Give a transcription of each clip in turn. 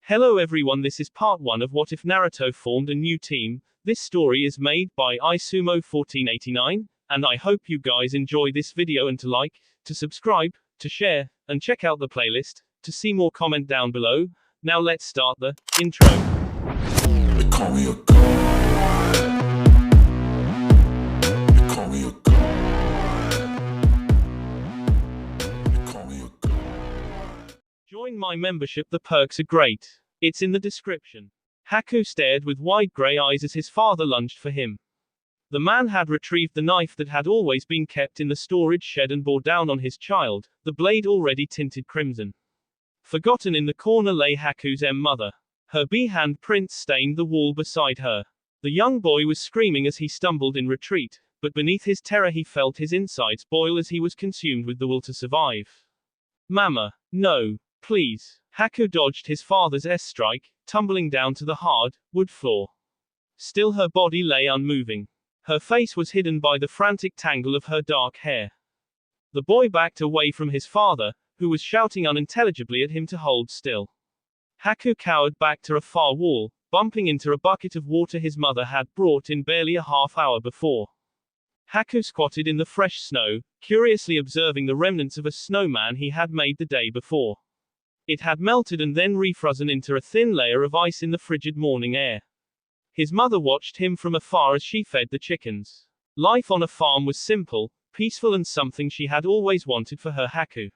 Hello everyone, this is part 1 of What If Naruto Formed a New Team. This story is made by Isumo 1489, and I hope you guys enjoy this video and to like, to subscribe, to share, and check out the playlist, to see more comment down below. Now let's start the intro. They call me a god. They call me a god. They call me a god. Join my membership, the perks are great. It's in the description. Haku stared with wide grey eyes as his father lunged for him. The man had retrieved the knife that had always been kept in the storage shed and bore down on his child, the blade already tinted crimson. Forgotten in the corner lay Haku's mother. Her B-hand prints stained the wall beside her. The young boy was screaming as he stumbled in retreat, but beneath his terror he felt his insides boil as he was consumed with the will to survive. Mama, no, please. Haku dodged his father's S-strike, tumbling down to the hard, wood floor. Still her body lay unmoving. Her face was hidden by the frantic tangle of her dark hair. The boy backed away from his father, who was shouting unintelligibly at him to hold still. Haku cowered back to a far wall, bumping into a bucket of water his mother had brought in barely a half hour before. Haku squatted in the fresh snow, curiously observing the remnants of a snowman he had made the day before. It had melted and then refrozen into a thin layer of ice in the frigid morning air. His mother watched him from afar as she fed the chickens. Life on a farm was simple, peaceful and something she had always wanted for her Haku.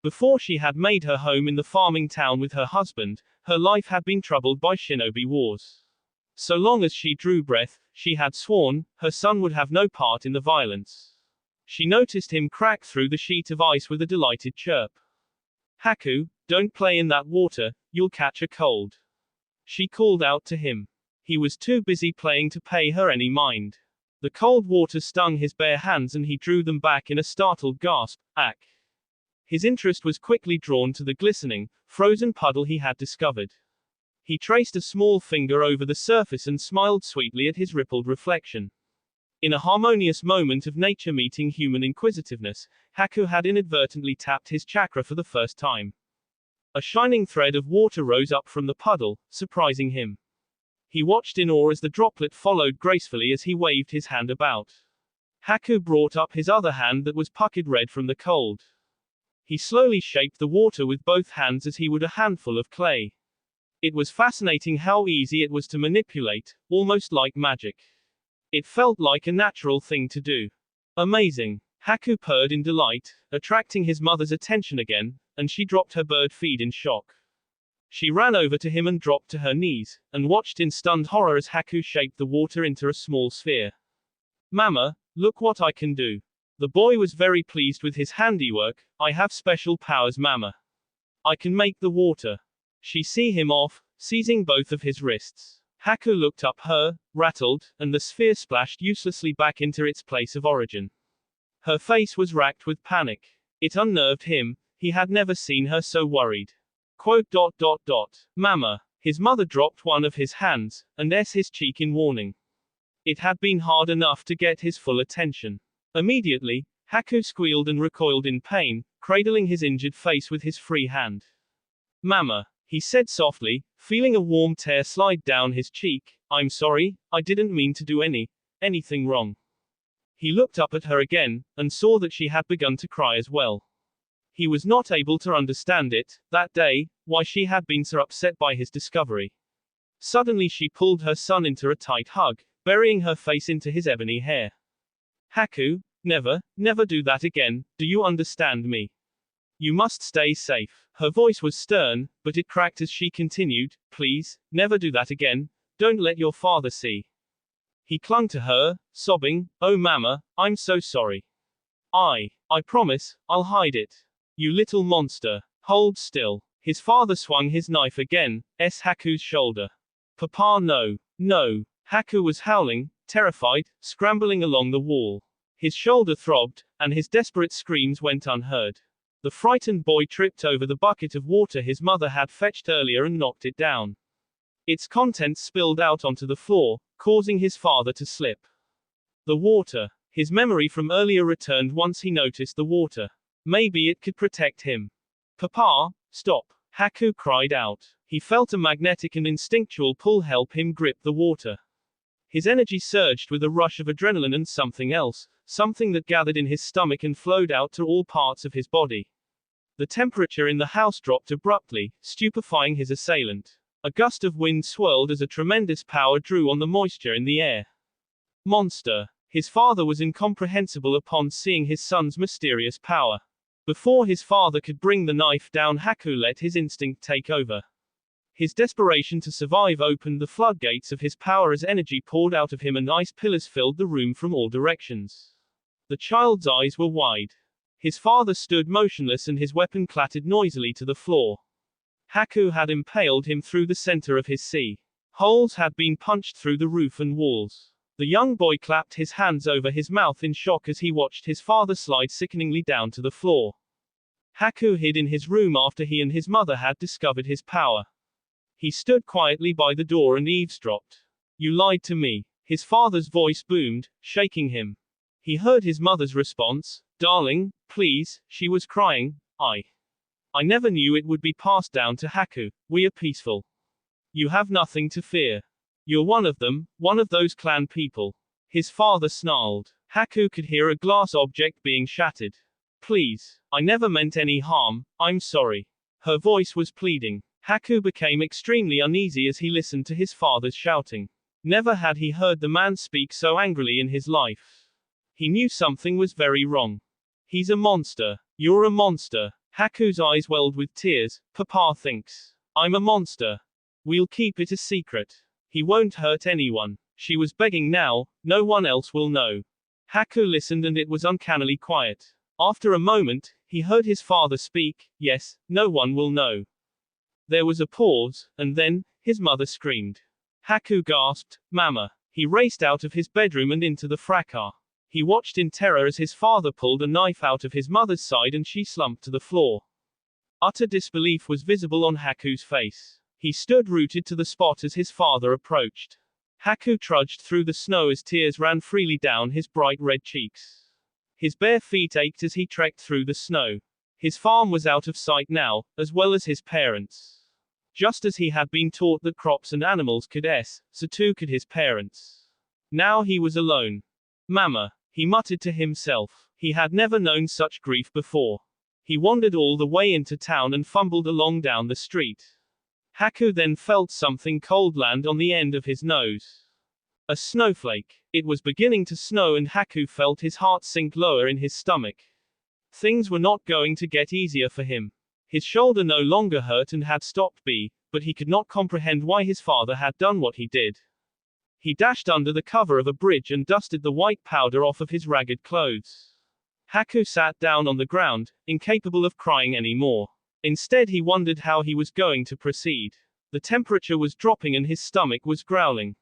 Before she had made her home in the farming town with her husband, her life had been troubled by shinobi wars. So long as she drew breath, she had sworn, her son would have no part in the violence. She noticed him crack through the sheet of ice with a delighted chirp. Haku, don't play in that water, you'll catch a cold. She called out to him. He was too busy playing to pay her any mind. The cold water stung his bare hands and he drew them back in a startled gasp. Ack. His interest was quickly drawn to the glistening, frozen puddle he had discovered. He traced a small finger over the surface and smiled sweetly at his rippled reflection. In a harmonious moment of nature meeting human inquisitiveness, Haku had inadvertently tapped his chakra for the first time. A shining thread of water rose up from the puddle, surprising him. He watched in awe as the droplet followed gracefully as he waved his hand about. Haku brought up his other hand that was puckered red from the cold. He slowly shaped the water with both hands as he would a handful of clay. It was fascinating how easy it was to manipulate, almost like magic. It felt like a natural thing to do. Amazing. Haku purred in delight, attracting his mother's attention again, and she dropped her bird feed in shock. She ran over to him and dropped to her knees, and watched in stunned horror as Haku shaped the water into a small sphere. Mama, look what I can do. The boy was very pleased with his handiwork. I have special powers, Mama. I can make the water. She see him off, seizing both of his wrists. Haku looked up her, rattled, and the sphere splashed uselessly back into its place of origin. Her face was racked with panic. It unnerved him, he had never seen her so worried. Quote. Mama. His mother dropped one of his hands, and his cheek in warning. It had been hard enough to get his full attention. Immediately, Haku squealed and recoiled in pain, cradling his injured face with his free hand. Mama. He said softly, feeling a warm tear slide down his cheek. I'm sorry, I didn't mean to do anything wrong. He looked up at her again, and saw that she had begun to cry as well. He was not able to understand it, that day, why she had been so upset by his discovery. Suddenly she pulled her son into a tight hug, burying her face into his ebony hair. Haku, never do that again, do you understand me? You must stay safe. Her voice was stern, but it cracked as she continued, please, never do that again, don't let your father see. He clung to her, sobbing, oh Mama, I'm so sorry. I promise, I'll hide it. You little monster. Hold still. His father swung his knife again, Haku's shoulder. Papa, no. No. Haku was howling, terrified, scrambling along the wall. His shoulder throbbed, and his desperate screams went unheard. The frightened boy tripped over the bucket of water his mother had fetched earlier and knocked it down. Its contents spilled out onto the floor, causing his father to slip. The water. His memory from earlier returned once he noticed the water. Maybe it could protect him. Papa, stop. Haku cried out. He felt a magnetic and instinctual pull help him grip the water. His energy surged with a rush of adrenaline and something else, something that gathered in his stomach and flowed out to all parts of his body. The temperature in the house dropped abruptly, stupefying his assailant. A gust of wind swirled as a tremendous power drew on the moisture in the air. Monster. His father was incomprehensible upon seeing his son's mysterious power. Before his father could bring the knife down, Haku let his instinct take over. His desperation to survive opened the floodgates of his power as energy poured out of him and ice pillars filled the room from all directions. The child's eyes were wide. His father stood motionless and his weapon clattered noisily to the floor. Haku had impaled him through the center of his sea. Holes had been punched through the roof and walls. The young boy clapped his hands over his mouth in shock as he watched his father slide sickeningly down to the floor. Haku hid in his room after he and his mother had discovered his power. He stood quietly by the door and eavesdropped. "You lied to me." His father's voice boomed, shaking him. He heard his mother's response. "Darling, please," she was crying. I never knew it would be passed down to Haku. We are peaceful. You have nothing to fear. You're one of them, one of those clan people." His father snarled. Haku could hear a glass object being shattered. "Please. I never meant any harm, I'm sorry." Her voice was pleading. Haku became extremely uneasy as he listened to his father's shouting. Never had he heard the man speak so angrily in his life. He knew something was very wrong. "He's a monster. You're a monster." Haku's eyes welled with tears. "Papa thinks I'm a monster. We'll keep it a secret. He won't hurt anyone." She was begging now. "No one else will know." Haku listened and it was uncannily quiet. After a moment, he heard his father speak. "Yes, no one will know." There was a pause, and then, his mother screamed. Haku gasped, "Mama." He raced out of his bedroom and into the fracas. He watched in terror as his father pulled a knife out of his mother's side and she slumped to the floor. Utter disbelief was visible on Haku's face. He stood rooted to the spot as his father approached. Haku trudged through the snow as tears ran freely down his bright red cheeks. His bare feet ached as he trekked through the snow. His farm was out of sight now, as well as his parents. Just as he had been taught that crops and animals could so too could his parents. Now he was alone. "Mama," he muttered to himself. He had never known such grief before. He wandered all the way into town and fumbled along down the street. Haku then felt something cold land on the end of his nose. A snowflake. It was beginning to snow and Haku felt his heart sink lower in his stomach. Things were not going to get easier for him. His shoulder no longer hurt and had stopped but he could not comprehend why his father had done what he did. He dashed under the cover of a bridge and dusted the white powder off of his ragged clothes. Haku sat down on the ground, incapable of crying anymore. Instead he wondered how he was going to proceed. The temperature was dropping and his stomach was growling.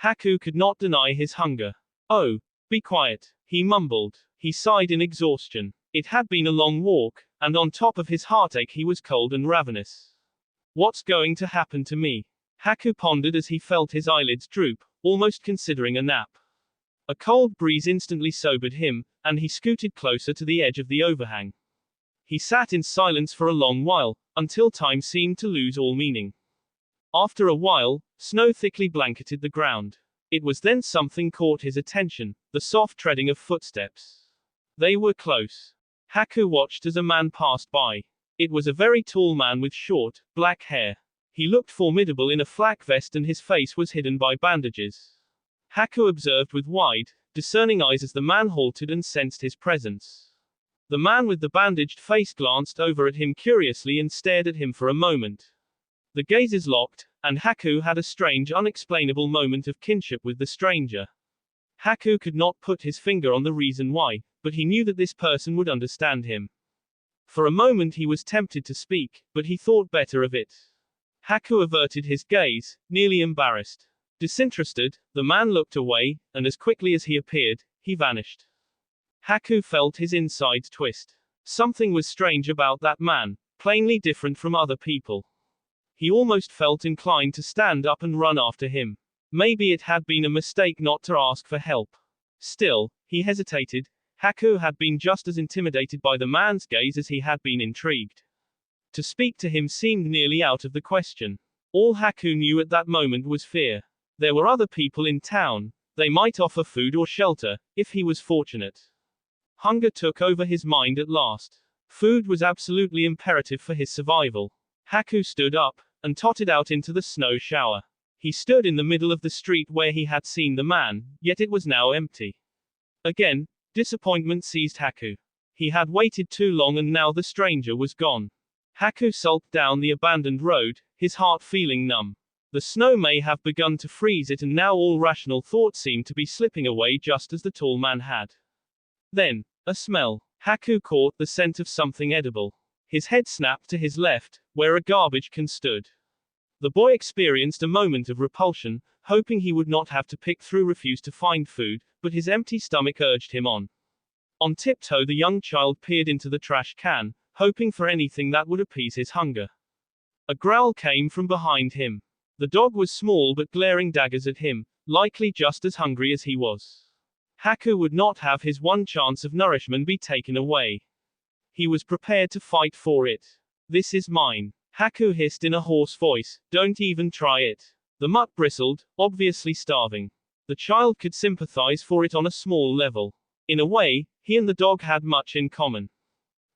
Haku could not deny his hunger. "Oh, be quiet," he mumbled. He sighed in exhaustion. It had been a long walk, and on top of his heartache he was cold and ravenous. What's going to happen to me? Haku pondered as he felt his eyelids droop, almost considering a nap. A cold breeze instantly sobered him, and he scooted closer to the edge of the overhang. He sat in silence for a long while, until time seemed to lose all meaning. After a while, snow thickly blanketed the ground. It was then something caught his attention, the soft treading of footsteps. They were close. Haku watched as a man passed by. It was a very tall man with short, black hair. He looked formidable in a flak vest and his face was hidden by bandages. Haku observed with wide, discerning eyes as the man halted and sensed his presence. The man with the bandaged face glanced over at him curiously and stared at him for a moment. The gazes locked, and Haku had a strange, unexplainable moment of kinship with the stranger. Haku could not put his finger on the reason why, but he knew that this person would understand him. For a moment he was tempted to speak, but he thought better of it. Haku averted his gaze, nearly embarrassed. Disinterested, the man looked away, and as quickly as he appeared, he vanished. Haku felt his insides twist. Something was strange about that man, plainly different from other people. He almost felt inclined to stand up and run after him. Maybe it had been a mistake not to ask for help. Still, he hesitated. Haku had been just as intimidated by the man's gaze as he had been intrigued. To speak to him seemed nearly out of the question. All Haku knew at that moment was fear. There were other people in town. They might offer food or shelter, if he was fortunate. Hunger took over his mind at last. Food was absolutely imperative for his survival. Haku stood up, and tottered out into the snow shower. He stood in the middle of the street where he had seen the man, yet it was now empty. Again, disappointment seized Haku. He had waited too long and now the stranger was gone. Haku sulked down the abandoned road, his heart feeling numb. The snow may have begun to freeze it and now all rational thought seemed to be slipping away just as the tall man had. Then, a smell. Haku caught the scent of something edible. His head snapped to his left, where a garbage can stood. The boy experienced a moment of repulsion, hoping he would not have to pick through refuse to find food, but his empty stomach urged him on. On tiptoe the young child peered into the trash can, hoping for anything that would appease his hunger. A growl came from behind him. The dog was small but glaring daggers at him, likely just as hungry as he was. Haku would not have his one chance of nourishment be taken away. He was prepared to fight for it. This is mine. Haku hissed in a hoarse voice, don't even try it. The mutt bristled, obviously starving. The child could sympathize for it on a small level. In a way, he and the dog had much in common.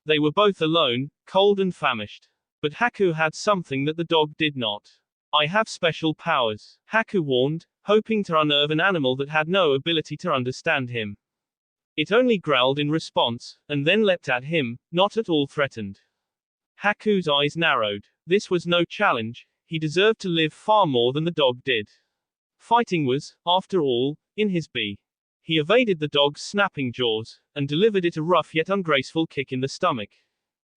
They were both alone, cold and famished. But Haku had something that the dog did not. I have special powers, Haku warned, hoping to unnerve an animal that had no ability to understand him. It only growled in response, and then leapt at him, not at all threatened. Haku's eyes narrowed. This was no challenge, he deserved to live far more than the dog did. Fighting was, after all, in his B. He evaded the dog's snapping jaws, and delivered it a rough yet ungraceful kick in the stomach.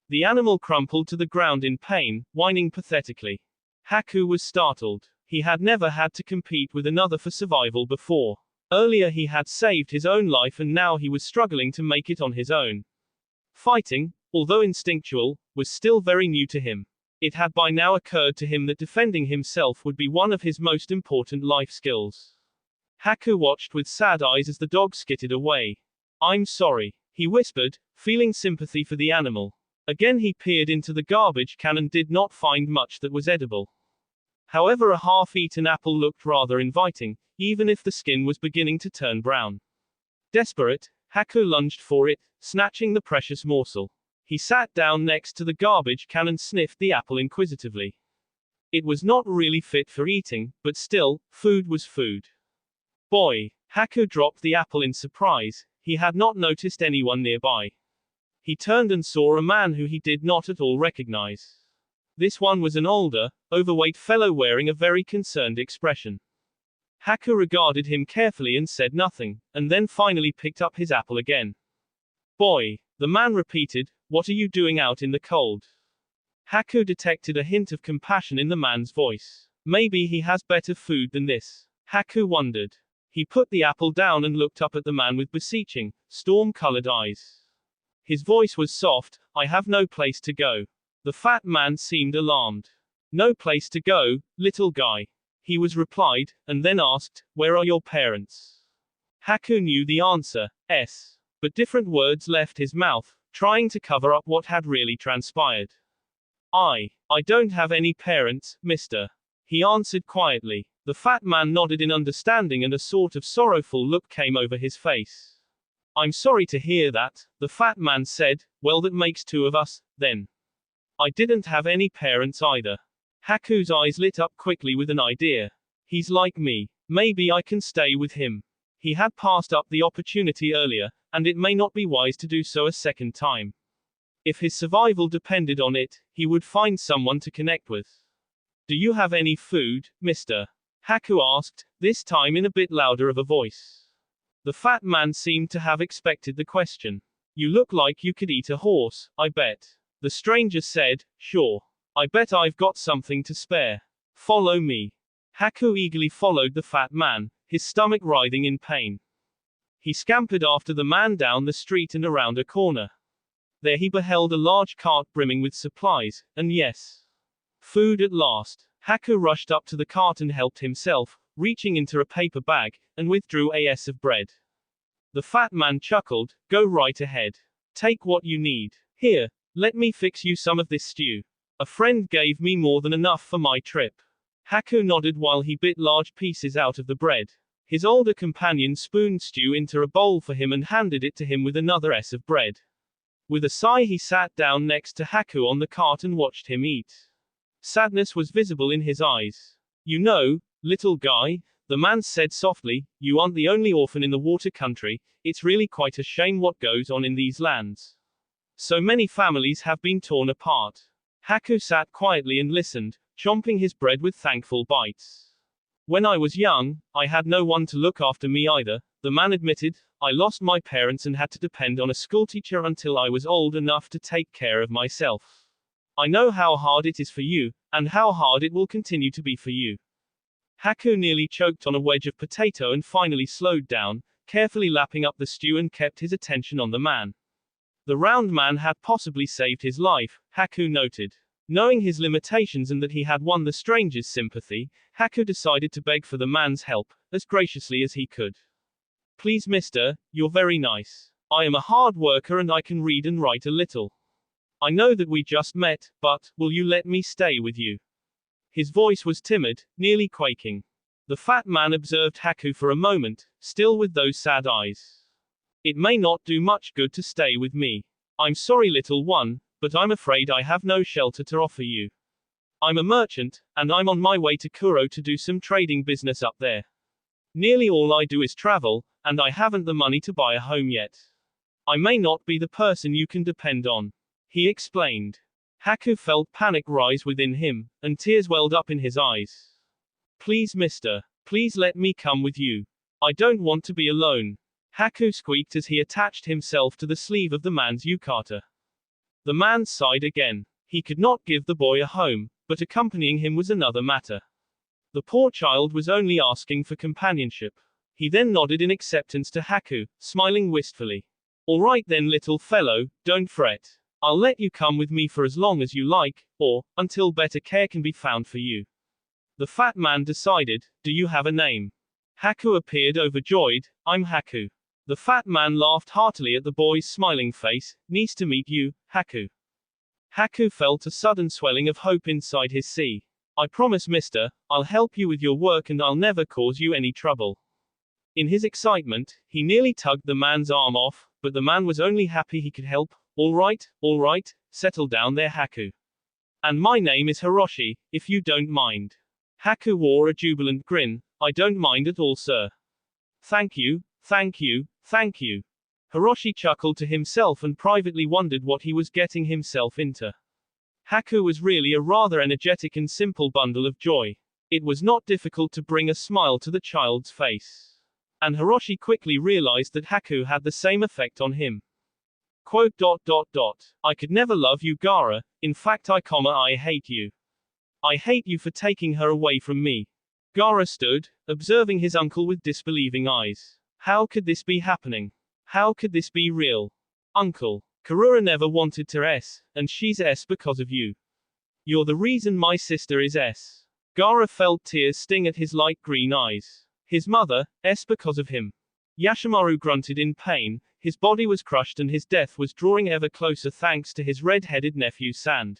The animal crumpled to the ground in pain, whining pathetically. Haku was startled. He had never had to compete with another for survival before. Earlier he had saved his own life and now he was struggling to make it on his own. Fighting, although instinctual, was still very new to him. It had by now occurred to him that defending himself would be one of his most important life skills. Haku watched with sad eyes as the dog skittered away. I'm sorry, he whispered, feeling sympathy for the animal. Again he peered into the garbage can and did not find much that was edible. However, a half-eaten apple looked rather inviting, even if the skin was beginning to turn brown. Desperate, Haku lunged for it, snatching the precious morsel. He sat down next to the garbage can and sniffed the apple inquisitively. It was not really fit for eating, but still, food was food. Boy! Haku dropped the apple in surprise, he had not noticed anyone nearby. He turned and saw a man who he did not at all recognize. This one was an older, overweight fellow wearing a very concerned expression. Haku regarded him carefully and said nothing, and then finally picked up his apple again. Boy! The man repeated, what are you doing out in the cold? Haku detected a hint of compassion in the man's voice. Maybe he has better food than this. Haku wondered. He put the apple down and looked up at the man with beseeching, storm-colored eyes. His voice was soft, I have no place to go. The fat man seemed alarmed. No place to go, little guy. He was replied, and then asked, where are your parents? Haku knew the answer, S. But different words left his mouth, trying to cover up what had really transpired. I don't have any parents, mister. He answered quietly. The fat man nodded in understanding and a sort of sorrowful look came over his face. I'm sorry to hear that, the fat man said, well that makes two of us, then. I didn't have any parents either. Haku's eyes lit up quickly with an idea. He's like me. Maybe I can stay with him. He had passed up the opportunity earlier, and it may not be wise to do so a second time. If his survival depended on it, he would find someone to connect with. Do you have any food, mister? Haku asked, this time in a bit louder of a voice. The fat man seemed to have expected the question. You look like you could eat a horse, I bet. The stranger said, sure. I bet I've got something to spare. Follow me. Haku eagerly followed the fat man, his stomach writhing in pain. He scampered after the man down the street and around a corner. There he beheld a large cart brimming with supplies, and yes, food at last. Haku rushed up to the cart and helped himself, reaching into a paper bag, and withdrew a s of bread. The fat man chuckled, go right ahead. Take what you need. Here, let me fix you some of this stew. A friend gave me more than enough for my trip. Haku nodded while he bit large pieces out of the bread. His older companion spooned stew into a bowl for him and handed it to him with another S of bread. With a sigh he sat down next to Haku on the cart and watched him eat. Sadness was visible in his eyes. You know, little guy, the man said softly, you aren't the only orphan in the water country, it's really quite a shame what goes on in these lands. So many families have been torn apart. Haku sat quietly and listened, chomping his bread with thankful bites. When I was young, I had no one to look after me either, the man admitted. I lost my parents and had to depend on a schoolteacher until I was old enough to take care of myself. I know how hard it is for you, and how hard it will continue to be for you. Haku nearly choked on a wedge of potato and finally slowed down, carefully lapping up the stew and kept his attention on the man. The round man had possibly saved his life, Haku noted. Knowing his limitations and that he had won the stranger's sympathy, Haku decided to beg for the man's help, as graciously as he could. Please mister, you're very nice. I am a hard worker and I can read and write a little. I know that we just met, but, will you let me stay with you? His voice was timid, nearly quaking. The fat man observed Haku for a moment, still with those sad eyes. It may not do much good to stay with me. I'm sorry little one, but I'm afraid I have no shelter to offer you. I'm a merchant, and I'm on my way to Kuro to do some trading business up there. Nearly all I do is travel, and I haven't the money to buy a home yet. I may not be the person you can depend on. He explained. Haku felt panic rise within him, and tears welled up in his eyes. Please mister, please let me come with you. I don't want to be alone. Haku squeaked as he attached himself to the sleeve of the man's yukata. The man sighed again. He could not give the boy a home, but accompanying him was another matter. The poor child was only asking for companionship. He then nodded in acceptance to Haku, smiling wistfully. All right then little fellow, don't fret. I'll let you come with me for as long as you like, or, until better care can be found for you. The fat man decided, do you have a name? Haku appeared overjoyed, I'm Haku. The fat man laughed heartily at the boy's smiling face, nice to meet you, Haku. Haku felt a sudden swelling of hope inside his sea. I promise mister, I'll help you with your work and I'll never cause you any trouble. In his excitement, he nearly tugged the man's arm off, but the man was only happy he could help. All right, settle down there Haku. And my name is Hiroshi, if you don't mind. Haku wore a jubilant grin, I don't mind at all sir. Thank you. Hiroshi chuckled to himself and privately wondered what he was getting himself into. Haku was really a rather energetic and simple bundle of joy. It was not difficult to bring a smile to the child's face. And Hiroshi quickly realized that Haku had the same effect on him. Quote, I could never love you Gaara, in fact I hate you. I hate you for taking her away from me. Gaara stood, observing his uncle with disbelieving eyes. How could this be happening? How could this be real? Uncle, Karura never wanted to S, and she's S because of you. You're the reason my sister is S. Gaara felt tears sting at his light green eyes. His mother, S because of him. Yashimaru grunted in pain, his body was crushed and his death was drawing ever closer thanks to his red-headed nephew Sand.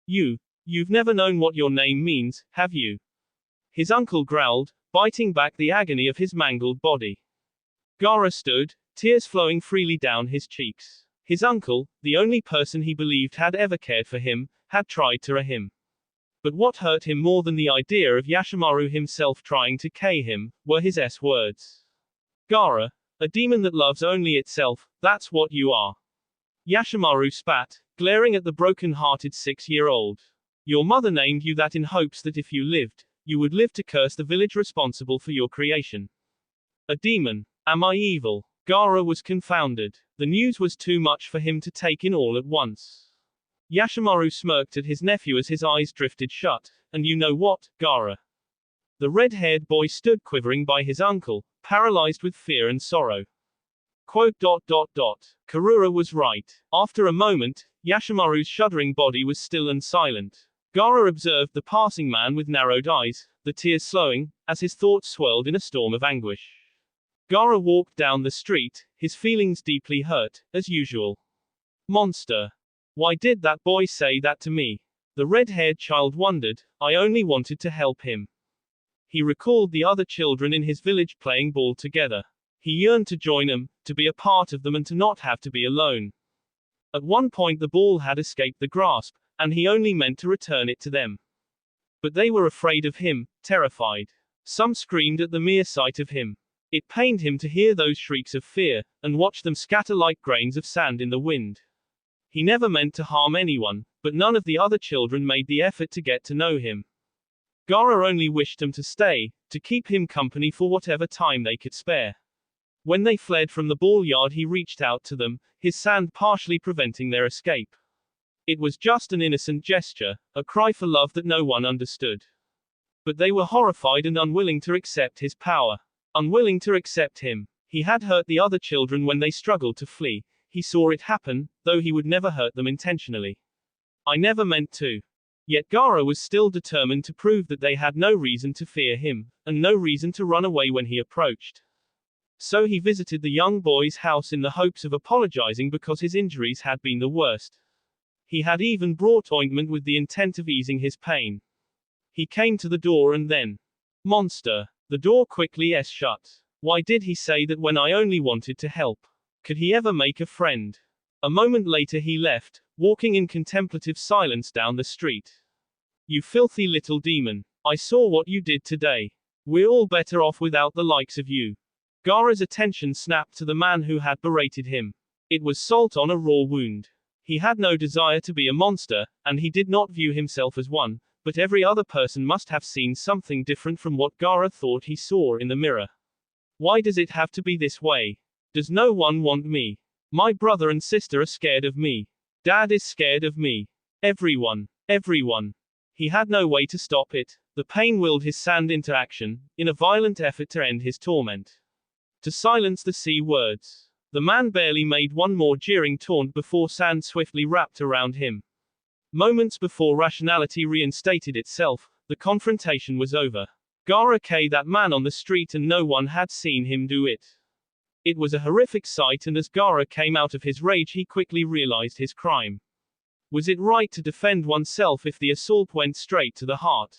You've never known what your name means, have you? His uncle growled, biting back the agony of his mangled body. Gaara stood, tears flowing freely down his cheeks. His uncle, the only person he believed had ever cared for him, had tried to him. But what hurt him more than the idea of Yashimaru himself trying to kill him, were his words. Gaara, a demon that loves only itself, that's what you are. Yashimaru spat, glaring at the broken-hearted 6-year-old. Your mother named you that in hopes that if you lived, you would live to curse the village responsible for your creation. A demon. Am I evil? Gaara was confounded. The news was too much for him to take in all at once. Yashimaru smirked at his nephew as his eyes drifted shut. And you know what, Gaara? The red-haired boy stood quivering by his uncle, paralyzed with fear and sorrow. Quote, Karura was right. After a moment, Yashimaru's shuddering body was still and silent. Gaara observed the passing man with narrowed eyes, the tears slowing, as his thoughts swirled in a storm of anguish. Gaara walked down the street, his feelings deeply hurt, as usual. Monster. Why did that boy say that to me? The red-haired child wondered, I only wanted to help him. He recalled the other children in his village playing ball together. He yearned to join them, to be a part of them and to not have to be alone. At one point the ball had escaped the grasp, and he only meant to return it to them. But they were afraid of him, terrified. Some screamed at the mere sight of him. It pained him to hear those shrieks of fear, and watch them scatter like grains of sand in the wind. He never meant to harm anyone, but none of the other children made the effort to get to know him. Gaara only wished them to stay, to keep him company for whatever time they could spare. When they fled from the ball yard he reached out to them, his sand partially preventing their escape. It was just an innocent gesture, a cry for love that no one understood. But they were horrified and unwilling to accept his power. Unwilling to accept him. He had hurt the other children when they struggled to flee. He saw it happen, though he would never hurt them intentionally. I never meant to. Yet Gaara was still determined to prove that they had no reason to fear him, and no reason to run away when he approached. So he visited the young boy's house in the hopes of apologizing because his injuries had been the worst. He had even brought ointment with the intent of easing his pain. He came to the door and then. Monster. The door quickly shut. Why did he say that when I only wanted to help? Could he ever make a friend? A moment later he left, walking in contemplative silence down the street. You filthy little demon. I saw what you did today. We're all better off without the likes of you. Gaara's attention snapped to the man who had berated him. It was salt on a raw wound. He had no desire to be a monster, and he did not view himself as one, but every other person must have seen something different from what Gaara thought he saw in the mirror. Why does it have to be this way? Does no one want me? My brother and sister are scared of me. Dad is scared of me. Everyone. Everyone. He had no way to stop it. The pain willed his sand into action, in a violent effort to end his torment. To silence the C words. The man barely made one more jeering taunt before sand swiftly wrapped around him. Moments before rationality reinstated itself, the confrontation was over. Gaara K that man on the street and no one had seen him do it. It was a horrific sight and as Gaara came out of his rage he quickly realized his crime. Was it right to defend oneself if the assault went straight to the heart?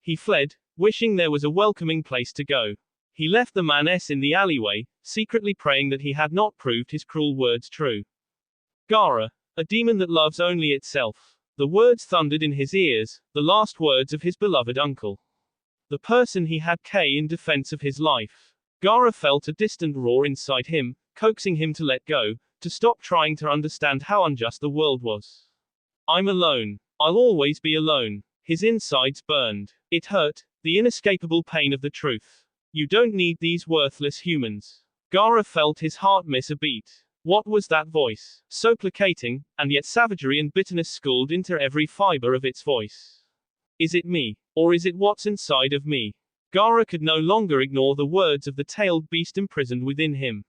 He fled, wishing there was a welcoming place to go. He left the man in the alleyway, secretly praying that he had not proved his cruel words true. Gaara, a demon that loves only itself. The words thundered in his ears, the last words of his beloved uncle. The person he had K in defense of his life. Gaara felt a distant roar inside him, coaxing him to let go, to stop trying to understand how unjust the world was. I'm alone. I'll always be alone. His insides burned. It hurt, the inescapable pain of the truth. You don't need these worthless humans. Gaara felt his heart miss a beat. What was that voice? So placating, and yet savagery and bitterness schooled into every fiber of its voice. Is it me? Or is it what's inside of me? Gaara could no longer ignore the words of the tailed beast imprisoned within him.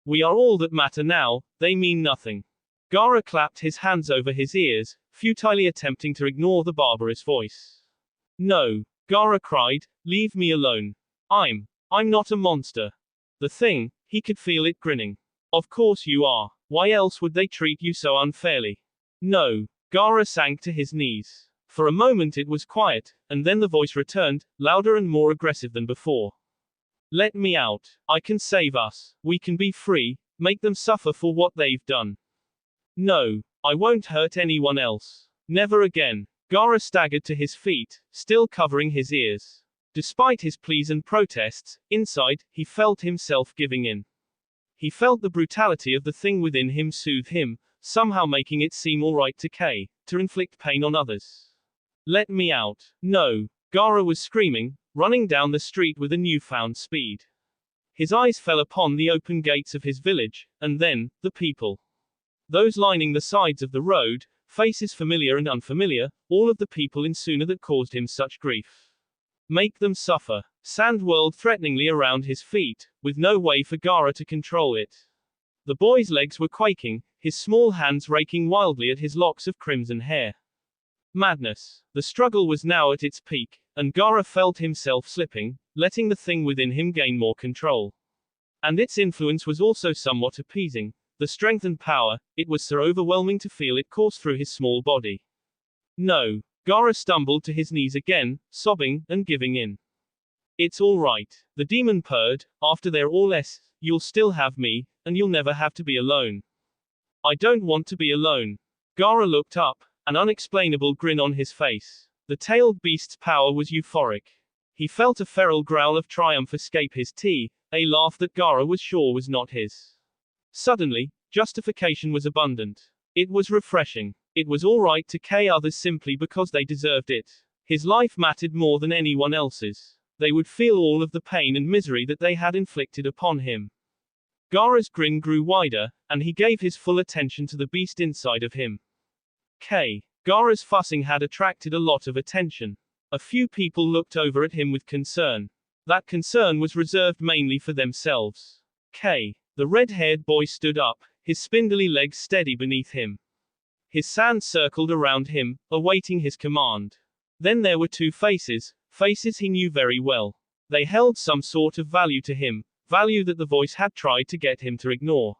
We are all that matter now, they mean nothing. Gaara clapped his hands over his ears, futilely attempting to ignore the barbarous voice. No, Gaara cried, leave me alone. I'm not a monster. The thing, he could feel it grinning. Of course you are. Why else would they treat you so unfairly? No. Gaara sank to his knees. For a moment it was quiet, and then the voice returned, louder and more aggressive than before. Let me out. I can save us. We can be free, make them suffer for what they've done. No. I won't hurt anyone else. Never again. Gaara staggered to his feet, still covering his ears. Despite his pleas and protests, inside, he felt himself giving in. He felt the brutality of the thing within him soothe him, somehow making it seem alright to K, to inflict pain on others. Let me out. No. Gaara was screaming, running down the street with a newfound speed. His eyes fell upon the open gates of his village, and then, the people. Those lining the sides of the road, faces familiar and unfamiliar, all of the people in Suna that caused him such grief. Make them suffer. Sand whirled threateningly around his feet, with no way for Gaara to control it. The boy's legs were quaking, his small hands raking wildly at his locks of crimson hair. Madness. The struggle was now at its peak, and Gaara felt himself slipping, letting the thing within him gain more control. And its influence was also somewhat appeasing. The strength and power, it was so overwhelming to feel it course through his small body. No. Gaara stumbled to his knees again, sobbing, and giving in. It's all right. The demon purred, after they're all you'll still have me, and you'll never have to be alone. I don't want to be alone. Gaara looked up, an unexplainable grin on his face. The tailed beast's power was euphoric. He felt a feral growl of triumph escape his a laugh that Gaara was sure was not his. Suddenly, justification was abundant. It was refreshing. It was alright to kill others simply because they deserved it. His life mattered more than anyone else's. They would feel all of the pain and misery that they had inflicted upon him. Gaara's grin grew wider, and he gave his full attention to the beast inside of him. Gaara's fussing had attracted a lot of attention. A few people looked over at him with concern. That concern was reserved mainly for themselves. The red-haired boy stood up, his spindly legs steady beneath him. His sand circled around him, awaiting his command. Then there were two faces he knew very well. They held some sort of value to him, value that the voice had tried to get him to ignore.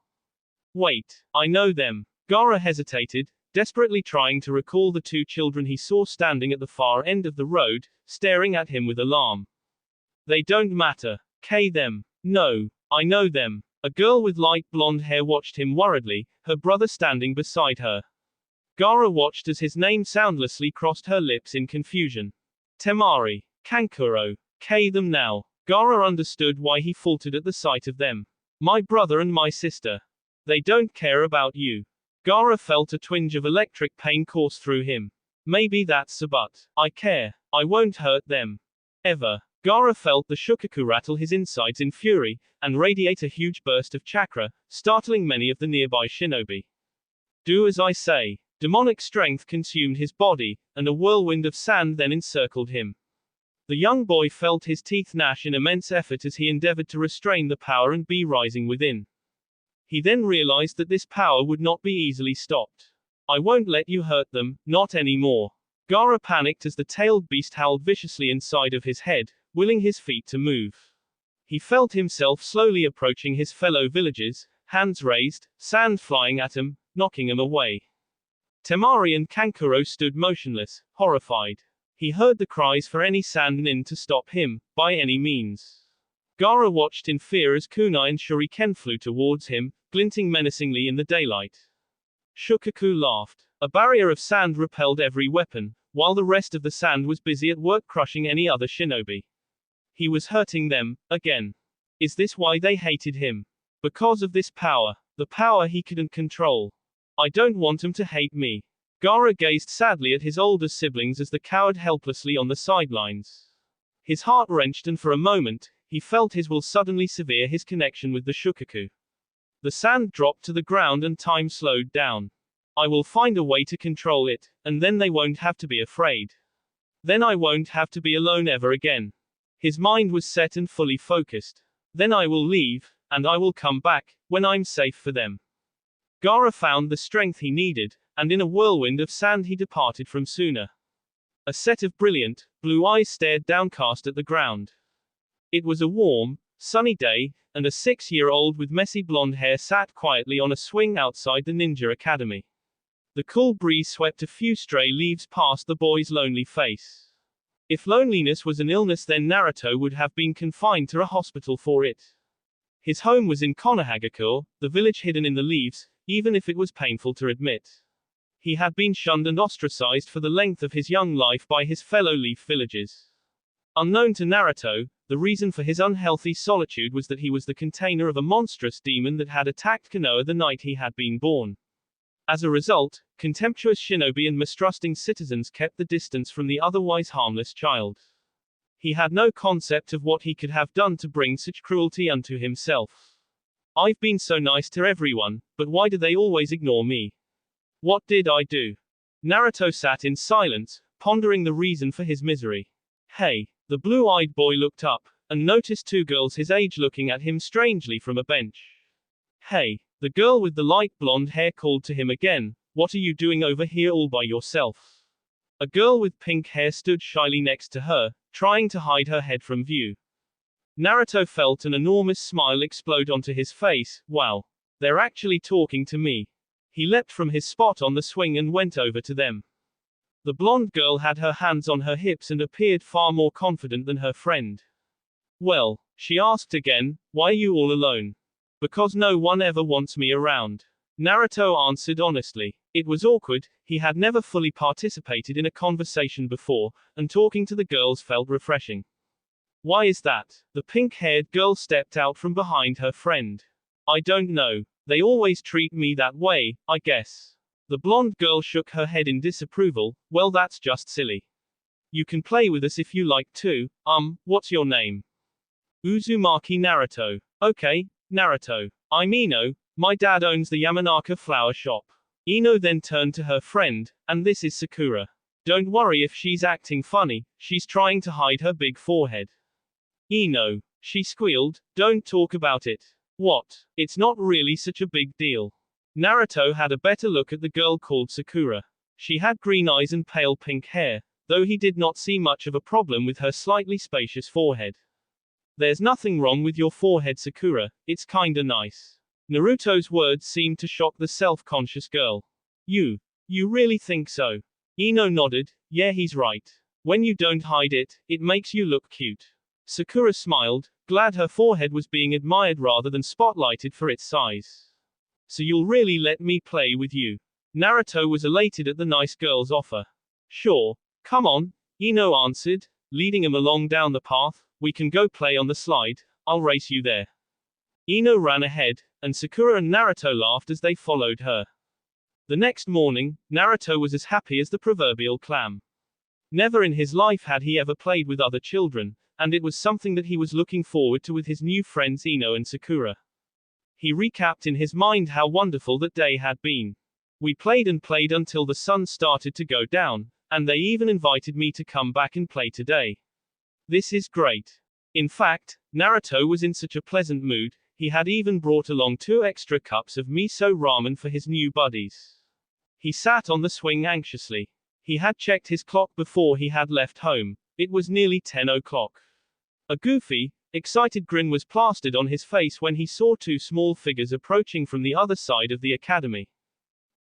Wait, I know them. Gaara hesitated, desperately trying to recall the two children he saw standing at the far end of the road, staring at him with alarm. They don't matter. Them. No, I know them. A girl with light blonde hair watched him worriedly, her brother standing beside her. Gaara watched as his name soundlessly crossed her lips in confusion. Temari. Kankuro. Them now. Gaara understood why he faltered at the sight of them. My brother and my sister. They don't care about you. Gaara felt a twinge of electric pain course through him. Maybe that's a but. I care. I won't hurt them. Ever. Gaara felt the Shukaku rattle his insides in fury, and radiate a huge burst of chakra, startling many of the nearby shinobi. Do as I say. Demonic strength consumed his body, and a whirlwind of sand then encircled him. The young boy felt his teeth gnash in immense effort as he endeavored to restrain the power and be rising within. He then realized that this power would not be easily stopped. I won't let you hurt them, not anymore. Gaara panicked as the tailed beast howled viciously inside of his head, willing his feet to move. He felt himself slowly approaching his fellow villagers, hands raised, sand flying at him, knocking him away. Temari and Kankuro stood motionless, horrified. He heard the cries for any sand nin to stop him, by any means. Gaara watched in fear as kunai and shuriken flew towards him, glinting menacingly in the daylight. Shukaku laughed. A barrier of sand repelled every weapon, while the rest of the sand was busy at work crushing any other shinobi. He was hurting them, again. Is this why they hated him? Because of this power. The power he couldn't control. I don't want him to hate me. Gaara gazed sadly at his older siblings as they cowered helplessly on the sidelines. His heart wrenched and for a moment, he felt his will suddenly sever his connection with the Shukaku. The sand dropped to the ground and time slowed down. I will find a way to control it, and then they won't have to be afraid. Then I won't have to be alone ever again. His mind was set and fully focused. Then I will leave, and I will come back, when I'm safe for them. Gaara found the strength he needed, and in a whirlwind of sand he departed from Suna. A set of brilliant, blue eyes stared downcast at the ground. It was a warm, sunny day, and a 6-year-old with messy blonde hair sat quietly on a swing outside the ninja academy. The cool breeze swept a few stray leaves past the boy's lonely face. If loneliness was an illness, then Naruto would have been confined to a hospital for it. His home was in Konohagakure, the village hidden in the leaves, even if it was painful to admit. He had been shunned and ostracized for the length of his young life by his fellow leaf villagers. Unknown to Naruto, the reason for his unhealthy solitude was that he was the container of a monstrous demon that had attacked Konoha the night he had been born. As a result, contemptuous shinobi and mistrusting citizens kept the distance from the otherwise harmless child. He had no concept of what he could have done to bring such cruelty unto himself. I've been so nice to everyone, but why do they always ignore me? What did I do? Naruto sat in silence, pondering the reason for his misery. Hey, the blue-eyed boy looked up, and noticed two girls his age looking at him strangely from a bench. Hey, the girl with the light blonde hair called to him again, what are you doing over here all by yourself? A girl with pink hair stood shyly next to her, trying to hide her head from view. Naruto felt an enormous smile explode onto his face. Wow. They're actually talking to me. He leapt from his spot on the swing and went over to them. The blonde girl had her hands on her hips and appeared far more confident than her friend. Well, she asked again, why are you all alone? Because no one ever wants me around. Naruto answered honestly. It was awkward, he had never fully participated in a conversation before, and talking to the girls felt refreshing. Why is that? The pink-haired girl stepped out from behind her friend. I don't know. They always treat me that way, I guess. The blonde girl shook her head in disapproval. Well, that's just silly. You can play with us if you like to. What's your name? Uzumaki Naruto. Okay, Naruto. I'm Ino. My dad owns the Yamanaka flower shop. Ino then turned to her friend, and this is Sakura. Don't worry if she's acting funny, she's trying to hide her big forehead. Ino. She squealed, don't talk about it. What? It's not really such a big deal. Naruto had a better look at the girl called Sakura. She had green eyes and pale pink hair, though he did not see much of a problem with her slightly spacious forehead. There's nothing wrong with your forehead, Sakura, it's kinda nice. Naruto's words seemed to shock the self-conscious girl. You really think so? Ino nodded, yeah, he's right. When you don't hide it, it makes you look cute. Sakura smiled, glad her forehead was being admired rather than spotlighted for its size. So you'll really let me play with you? Naruto was elated at the nice girl's offer. Sure, come on, Ino answered, leading him along down the path. We can go play on the slide, I'll race you there. Ino ran ahead, and Sakura and Naruto laughed as they followed her. The next morning, Naruto was as happy as the proverbial clam. Never in his life had he ever played with other children, and it was something that he was looking forward to with his new friends Ino and Sakura. He recapped in his mind how wonderful that day had been. We played and played until the sun started to go down, and they even invited me to come back and play today. This is great. In fact, Naruto was in such a pleasant mood, he had even brought along 2 extra cups of miso ramen for his new buddies. He sat on the swing anxiously. He had checked his clock before he had left home. It was nearly 10 o'clock. A goofy, excited grin was plastered on his face when he saw 2 small figures approaching from the other side of the academy.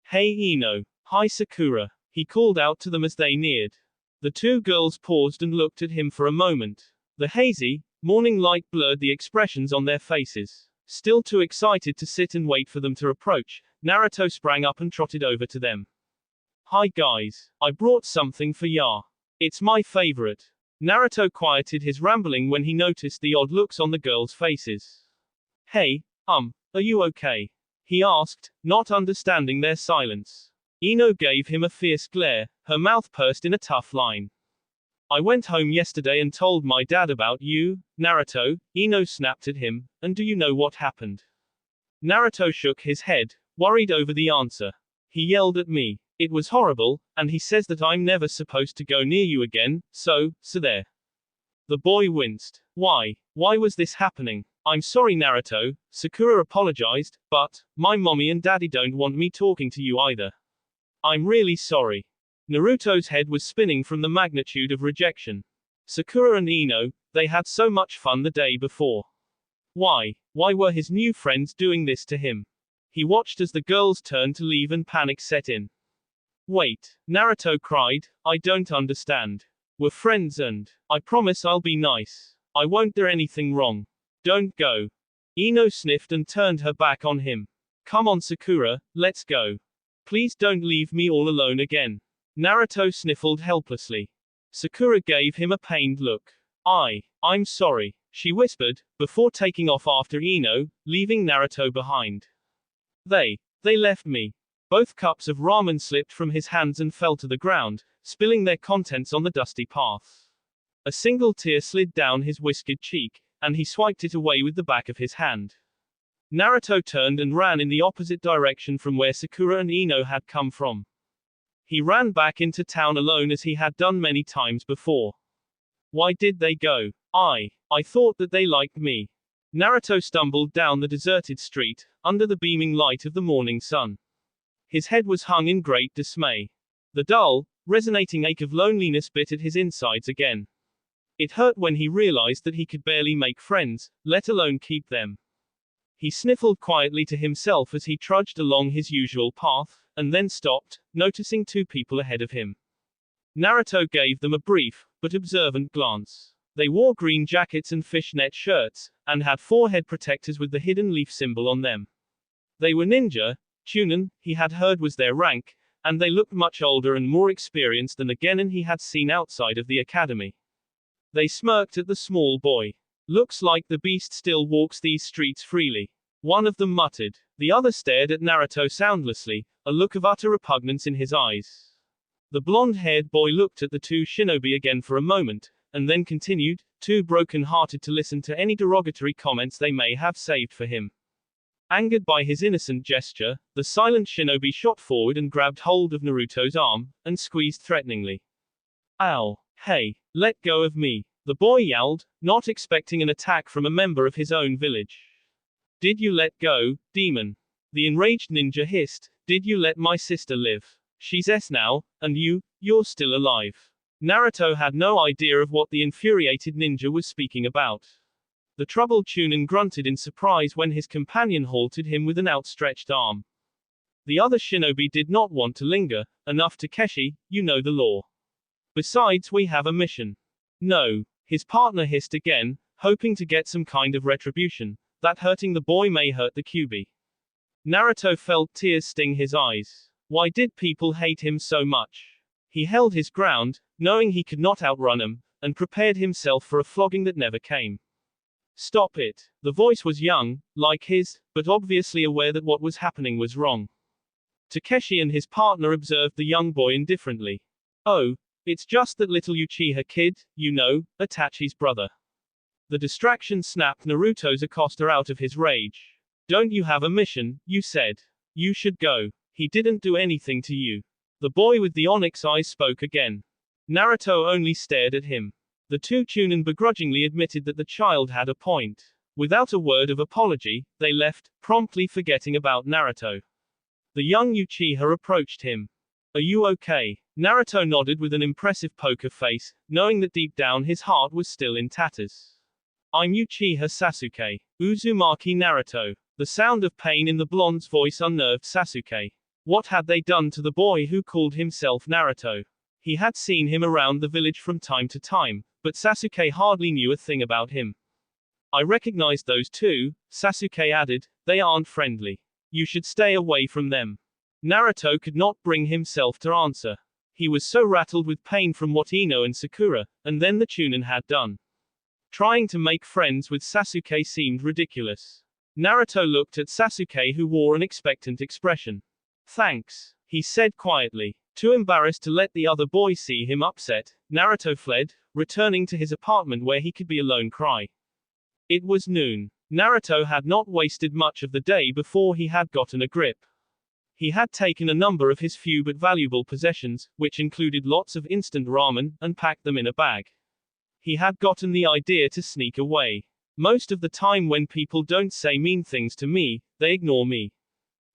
Hey Ino. Hi Sakura. He called out to them as they neared. The 2 girls paused and looked at him for a moment. The hazy, morning light blurred the expressions on their faces. Still too excited to sit and wait for them to approach, Naruto sprang up and trotted over to them. Hi guys. I brought something for ya. It's my favorite. Naruto quieted his rambling when he noticed the odd looks on the girls' faces. Hey, are you okay? He asked, not understanding their silence. Ino gave him a fierce glare, her mouth pursed in a tough line. I went home yesterday and told my dad about you, Naruto, Ino snapped at him, and do you know what happened? Naruto shook his head, worried over the answer. He yelled at me. It was horrible, and he says that I'm never supposed to go near you again, so there. The boy winced. Why was this happening? I'm sorry Naruto, Sakura apologized, but my mommy and daddy don't want me talking to you either. I'm really sorry. Naruto's head was spinning from the magnitude of rejection. Sakura and Ino, they had so much fun the day before. Why were his new friends doing this to him? He watched as the girls turned to leave and panic set in. Wait, Naruto cried, I don't understand. We're friends and I promise I'll be nice. I won't do anything wrong. Don't go. Ino sniffed and turned her back on him. Come on Sakura, let's go. Please don't leave me all alone again. Naruto sniffled helplessly. Sakura gave him a pained look. I'm sorry, she whispered, before taking off after Ino, leaving Naruto behind. They left me. Both cups of ramen slipped from his hands and fell to the ground, spilling their contents on the dusty path. A single tear slid down his whiskered cheek, and he swiped it away with the back of his hand. Naruto turned and ran in the opposite direction from where Sakura and Ino had come from. He ran back into town alone as he had done many times before. Why did they go? I thought that they liked me. Naruto stumbled down the deserted street, under the beaming light of the morning sun. His head was hung in great dismay. The dull, resonating ache of loneliness bit at his insides again. It hurt when he realized that he could barely make friends, let alone keep them. He sniffled quietly to himself as he trudged along his usual path, and then stopped, noticing 2 people ahead of him. Naruto gave them a brief, but observant glance. They wore green jackets and fishnet shirts, and had forehead protectors with the hidden leaf symbol on them. They were ninja, Chunin, he had heard was their rank, and they looked much older and more experienced than the genin he had seen outside of the academy. They smirked at the small boy. Looks like the beast still walks these streets freely. One of them muttered. The other stared at Naruto soundlessly, a look of utter repugnance in his eyes. The blonde-haired boy looked at the two shinobi again for a moment, and then continued, too broken-hearted to listen to any derogatory comments they may have saved for him. Angered by his innocent gesture, the silent shinobi shot forward and grabbed hold of Naruto's arm, and squeezed threateningly. Ow. Hey, let go of me, the boy yelled, not expecting an attack from a member of his own village. Did you let go, demon? The enraged ninja hissed, did you let my sister live? She's S now, and you're still alive. Naruto had no idea of what the infuriated ninja was speaking about. The troubled Chunin grunted in surprise when his companion halted him with an outstretched arm. The other shinobi did not want to linger. Enough, Takeshi, you know the law. Besides, we have a mission. No, his partner hissed again, hoping to get some kind of retribution. That hurting the boy may hurt the Kyuubi. Naruto felt tears sting his eyes. Why did people hate him so much? He held his ground, knowing he could not outrun him, and prepared himself for a flogging that never came. Stop it. The voice was young, like his, but obviously aware that what was happening was wrong. Takeshi and his partner observed the young boy indifferently. Oh, it's just that little Uchiha kid, you know, Itachi's brother. The distraction snapped Naruto's Acosta out of his rage. Don't you have a mission, you said. You should go. He didn't do anything to you. The boy with the onyx eyes spoke again. Naruto only stared at him. The two Chunin begrudgingly admitted that the child had a point. Without a word of apology, they left, promptly forgetting about Naruto. The young Uchiha approached him. Are you okay? Naruto nodded with an impressive poker face, knowing that deep down his heart was still in tatters. I'm Uchiha Sasuke. Uzumaki Naruto. The sound of pain in the blonde's voice unnerved Sasuke. What had they done to the boy who called himself Naruto? He had seen him around the village from time to time, but Sasuke hardly knew a thing about him. I recognized those two, Sasuke added, they aren't friendly. You should stay away from them. Naruto could not bring himself to answer. He was so rattled with pain from what Ino and Sakura, and then the Chunin had done. Trying to make friends with Sasuke seemed ridiculous. Naruto looked at Sasuke, who wore an expectant expression. Thanks, he said quietly. Too embarrassed to let the other boy see him upset, Naruto fled, returning to his apartment where he could be alone cry. It was noon. Naruto had not wasted much of the day before he had gotten a grip. He had taken a number of his few but valuable possessions, which included lots of instant ramen, and packed them in a bag. He had gotten the idea to sneak away. Most of the time when people don't say mean things to me, they ignore me.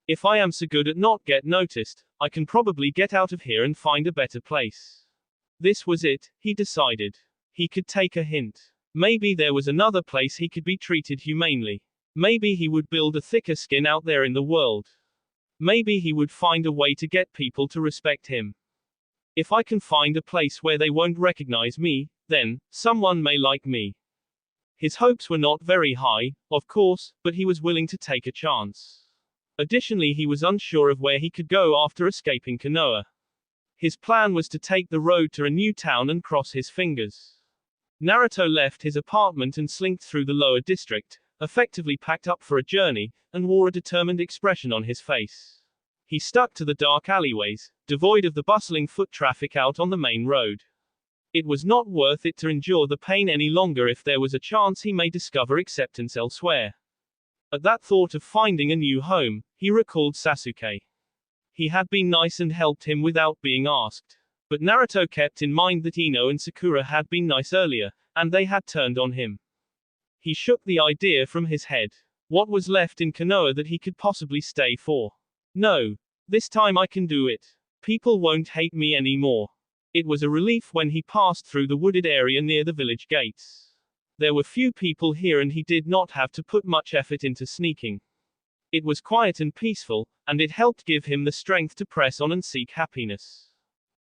If I am so good at not get noticed, I can probably get out of here and find a better place. This was it, he decided. He could take a hint. Maybe there was another place he could be treated humanely. Maybe he would build a thicker skin out there in the world. Maybe he would find a way to get people to respect him. If I can find a place where they won't recognize me, then someone may like me. His hopes were not very high, of course, but he was willing to take a chance. Additionally, he was unsure of where he could go after escaping Konoha. His plan was to take the road to a new town and cross his fingers. Naruto left his apartment and slinked through the lower district, effectively packed up for a journey, and wore a determined expression on his face. He stuck to the dark alleyways, devoid of the bustling foot traffic out on the main road. It was not worth it to endure the pain any longer if there was a chance he may discover acceptance elsewhere. At that thought of finding a new home, he recalled Sasuke. He had been nice and helped him without being asked. But Naruto kept in mind that Ino and Sakura had been nice earlier, and they had turned on him. He shook the idea from his head. What was left in Konoha that he could possibly stay for? No. This time I can do it. People won't hate me anymore. It was a relief when he passed through the wooded area near the village gates. There were few people here and he did not have to put much effort into sneaking. It was quiet and peaceful, and it helped give him the strength to press on and seek happiness.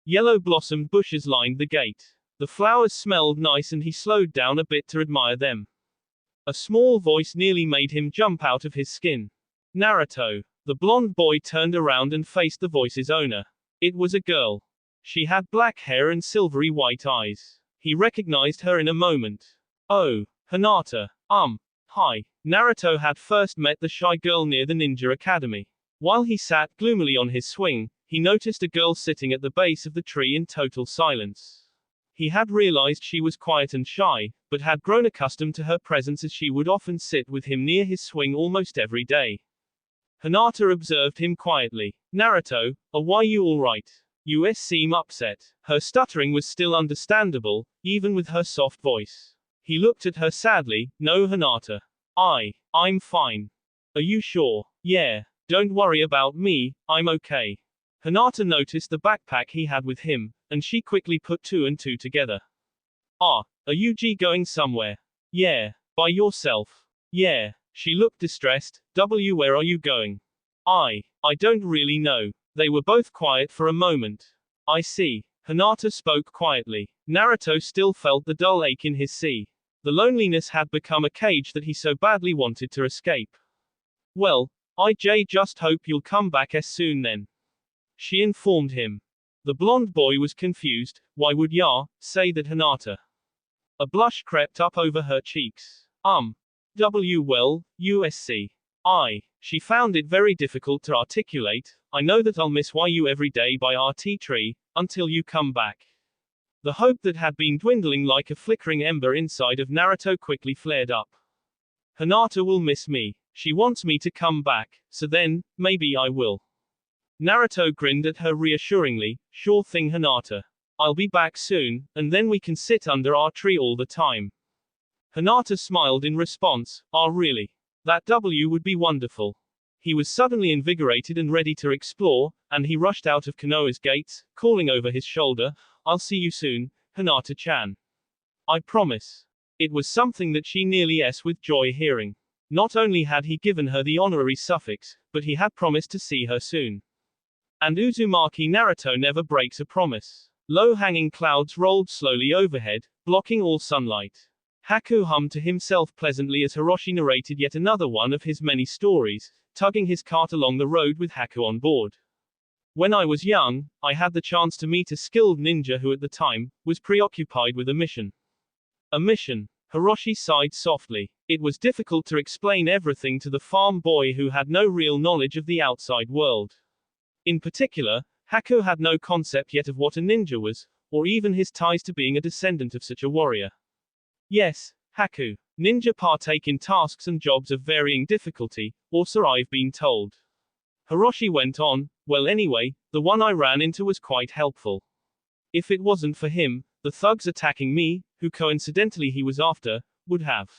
Yellow-blossomed bushes lined the gate. The flowers smelled nice and he slowed down a bit to admire them. A small voice nearly made him jump out of his skin. Naruto. The blonde boy turned around and faced the voice's owner. It was a girl. She had black hair and silvery white eyes. He recognized her in a moment. Oh, Hinata. Hi. Naruto had first met the shy girl near the ninja academy. While he sat gloomily on his swing, he noticed a girl sitting at the base of the tree in total silence. He had realized she was quiet and shy, but had grown accustomed to her presence as she would often sit with him near his swing almost every day. Hinata observed him quietly. Naruto, why you alright? You seem upset. Her stuttering was still understandable, even with her soft voice. He looked at her sadly. No, Hinata. I'm fine. Are you sure? Yeah. Don't worry about me, I'm okay. Hinata noticed the backpack he had with him, and she quickly put two and two together. Are you going somewhere? Yeah. By yourself? Yeah. She looked distressed. Where are you going? I don't really know. They were both quiet for a moment. I see. Hinata spoke quietly. Naruto still felt the dull ache in his sea. The loneliness had become a cage that he so badly wanted to escape. Well, I just hope you'll come back as soon then. She informed him. The blonde boy was confused. Why would ya say that, Hinata? A blush crept up over her cheeks. Well, USC. She found it very difficult to articulate. I know that I'll miss you every day by our tea tree, until you come back. The hope that had been dwindling like a flickering ember inside of Naruto quickly flared up. Hinata will miss me. She wants me to come back, so then, maybe I will. Naruto grinned at her reassuringly. Sure thing, Hinata. I'll be back soon, and then we can sit under our tree all the time. Hinata smiled in response. Really? That would be wonderful. He was suddenly invigorated and ready to explore, and he rushed out of Konoha's gates, calling over his shoulder, I'll see you soon, Hinata-chan. I promise. It was something that she nearly with joy hearing. Not only had he given her the honorary suffix, but he had promised to see her soon. And Uzumaki Naruto never breaks a promise. Low-hanging clouds rolled slowly overhead, blocking all sunlight. Haku hummed to himself pleasantly as Hiroshi narrated yet another one of his many stories, tugging his cart along the road with Haku on board. When I was young, I had the chance to meet a skilled ninja who at the time, was preoccupied with a mission. A mission? Hiroshi sighed softly. It was difficult to explain everything to the farm boy who had no real knowledge of the outside world. In particular, Haku had no concept yet of what a ninja was, or even his ties to being a descendant of such a warrior. Yes, Haku. Ninja partake in tasks and jobs of varying difficulty, or so I've been told. Hiroshi went on, well anyway, the one I ran into was quite helpful. If it wasn't for him, the thugs attacking me, who coincidentally he was after, would have.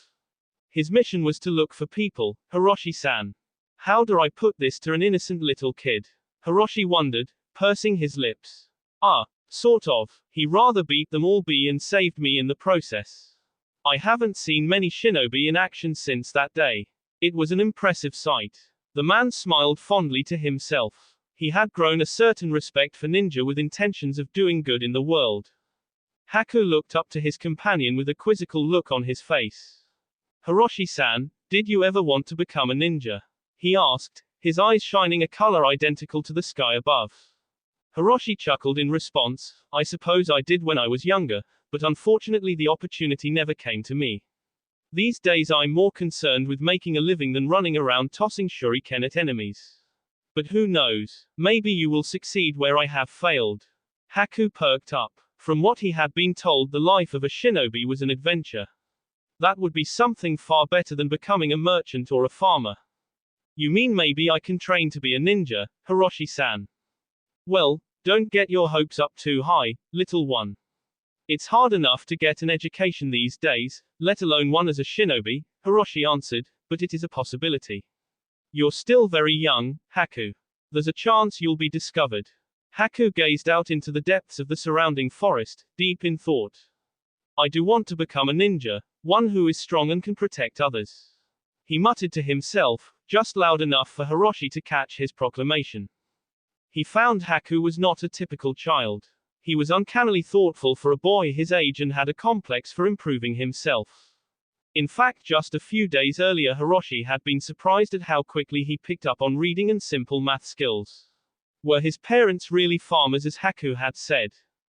His mission was to look for people, Hiroshi-san. How do I put this to an innocent little kid? Hiroshi wondered, pursing his lips. Sort of. He rather beat them all and saved me in the process. I haven't seen many shinobi in action since that day. It was an impressive sight. The man smiled fondly to himself. He had grown a certain respect for ninja with intentions of doing good in the world. Haku looked up to his companion with a quizzical look on his face. Hiroshi-san, did you ever want to become a ninja? He asked, his eyes shining a color identical to the sky above. Hiroshi chuckled in response, I suppose I did when I was younger, but unfortunately the opportunity never came to me. These days I'm more concerned with making a living than running around tossing shuriken at enemies. But who knows, maybe you will succeed where I have failed. Haku perked up. From what he had been told, the life of a shinobi was an adventure. That would be something far better than becoming a merchant or a farmer. You mean maybe I can train to be a ninja, Hiroshi-san? Well, don't get your hopes up too high, little one. It's hard enough to get an education these days, let alone one as a shinobi, Hiroshi answered, but it is a possibility. You're still very young, Haku. There's a chance you'll be discovered. Haku gazed out into the depths of the surrounding forest, deep in thought. I do want to become a ninja, one who is strong and can protect others. He muttered to himself, just loud enough for Hiroshi to catch his proclamation. He found Haku was not a typical child. He was uncannily thoughtful for a boy his age and had a complex for improving himself. In fact, just a few days earlier, Hiroshi had been surprised at how quickly he picked up on reading and simple math skills. Were his parents really farmers, as Haku had said?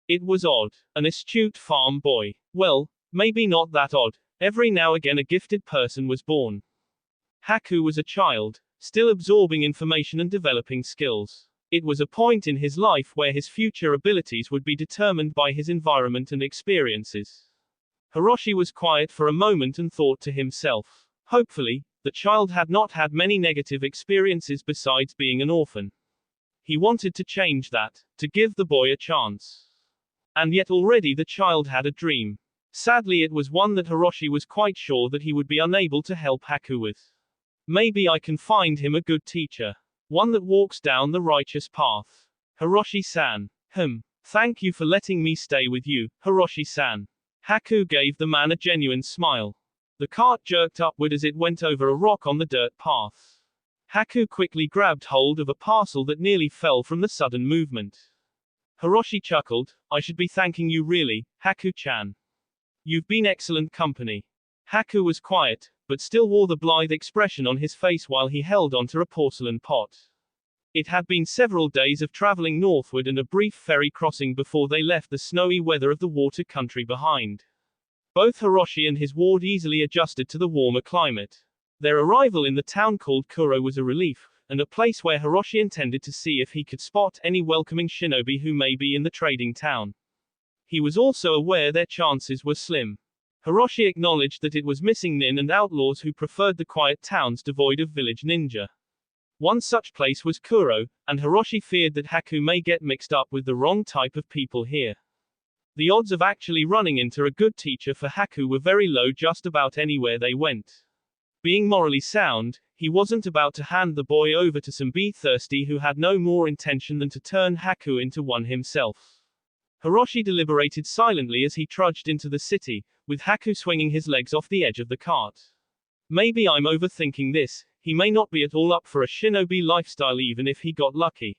It was odd. An astute farm boy. Well, maybe not that odd. Every now and again a gifted person was born. Haku was a child, still absorbing information and developing skills. It was a point in his life where his future abilities would be determined by his environment and experiences. Hiroshi was quiet for a moment and thought to himself. Hopefully, the child had not had many negative experiences besides being an orphan. He wanted to change that, to give the boy a chance. And yet already the child had a dream. Sadly, it was one that Hiroshi was quite sure that he would be unable to help Haku with. Maybe I can find him a good teacher. One that walks down the righteous path. Hiroshi-san. Thank you for letting me stay with you, Hiroshi-san. Haku gave the man a genuine smile. The cart jerked upward as it went over a rock on the dirt path. Haku quickly grabbed hold of a parcel that nearly fell from the sudden movement. Hiroshi chuckled. I should be thanking you really, Haku-chan. You've been excellent company. Haku was quiet, but still wore the blithe expression on his face while he held onto a porcelain pot. It had been several days of traveling northward and a brief ferry crossing before they left the snowy weather of the water country behind. Both Hiroshi and his ward easily adjusted to the warmer climate. Their arrival in the town called Kuro was a relief, and a place where Hiroshi intended to see if he could spot any welcoming shinobi who may be in the trading town. He was also aware their chances were slim. Hiroshi acknowledged that it was missing nin and outlaws who preferred the quiet towns devoid of village ninja. One such place was Kuro, and Hiroshi feared that Haku may get mixed up with the wrong type of people here. The odds of actually running into a good teacher for Haku were very low just about anywhere they went. Being morally sound, he wasn't about to hand the boy over to some thirsty who had no more intention than to turn Haku into one himself. Hiroshi deliberated silently as he trudged into the city, with Haku swinging his legs off the edge of the cart. Maybe I'm overthinking this, he may not be at all up for a shinobi lifestyle even if he got lucky.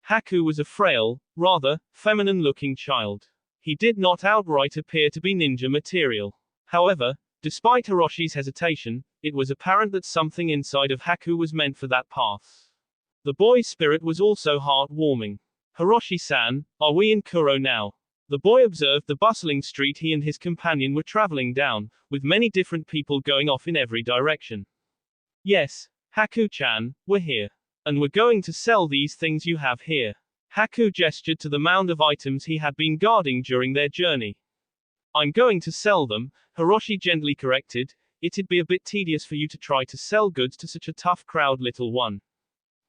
Haku was a frail, rather, feminine-looking child. He did not outright appear to be ninja material. However, despite Hiroshi's hesitation, it was apparent that something inside of Haku was meant for that path. The boy's spirit was also heartwarming. Hiroshi-san, are we in Kuro now? The boy observed the bustling street he and his companion were traveling down, with many different people going off in every direction. Yes, Haku-chan, we're here. And we're going to sell these things you have here. Haku gestured to the mound of items he had been guarding during their journey. I'm going to sell them, Hiroshi gently corrected. It'd be a bit tedious for you to try to sell goods to such a tough crowd, little one.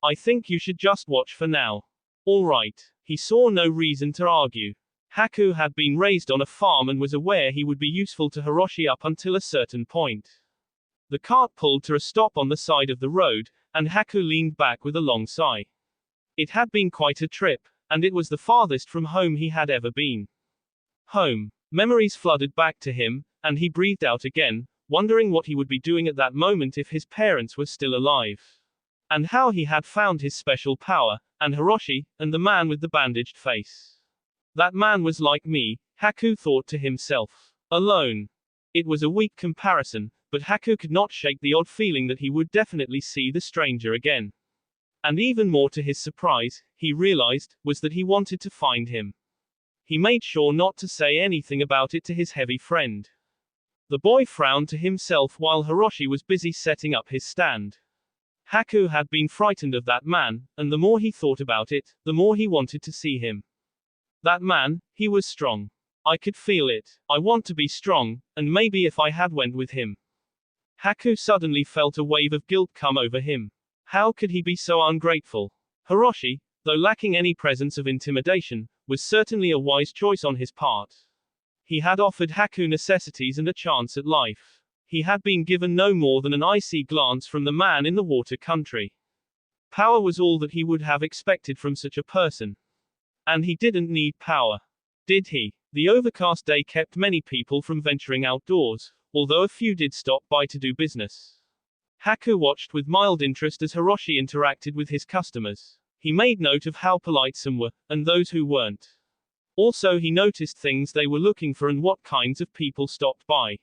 I think you should just watch for now. All right. He saw no reason to argue. Haku had been raised on a farm and was aware he would be useful to Hiroshi up until a certain point. The cart pulled to a stop on the side of the road, and Haku leaned back with a long sigh. It had been quite a trip, and it was the farthest from home he had ever been. Home. Memories flooded back to him, and he breathed out again, wondering what he would be doing at that moment if his parents were still alive. And how he had found his special power, and Hiroshi, and the man with the bandaged face. That man was like me, Haku thought to himself. Alone. It was a weak comparison, but Haku could not shake the odd feeling that he would definitely see the stranger again. And even more to his surprise, he realized, was that he wanted to find him. He made sure not to say anything about it to his heavy friend. The boy frowned to himself while Hiroshi was busy setting up his stand. Haku had been frightened of that man, and the more he thought about it, the more he wanted to see him. That man, he was strong. I could feel it. I want to be strong, and maybe if I had went with him. Haku suddenly felt a wave of guilt come over him. How could he be so ungrateful? Hiroshi, though lacking any presence of intimidation, was certainly a wise choice on his part. He had offered Haku necessities and a chance at life. He had been given no more than an icy glance from the man in the water country. Power was all that he would have expected from such a person. And he didn't need power. Did he? The overcast day kept many people from venturing outdoors, although a few did stop by to do business. Haku watched with mild interest as Hiroshi interacted with his customers. He made note of how polite some were, and those who weren't. Also, he noticed things they were looking for and what kinds of people stopped by.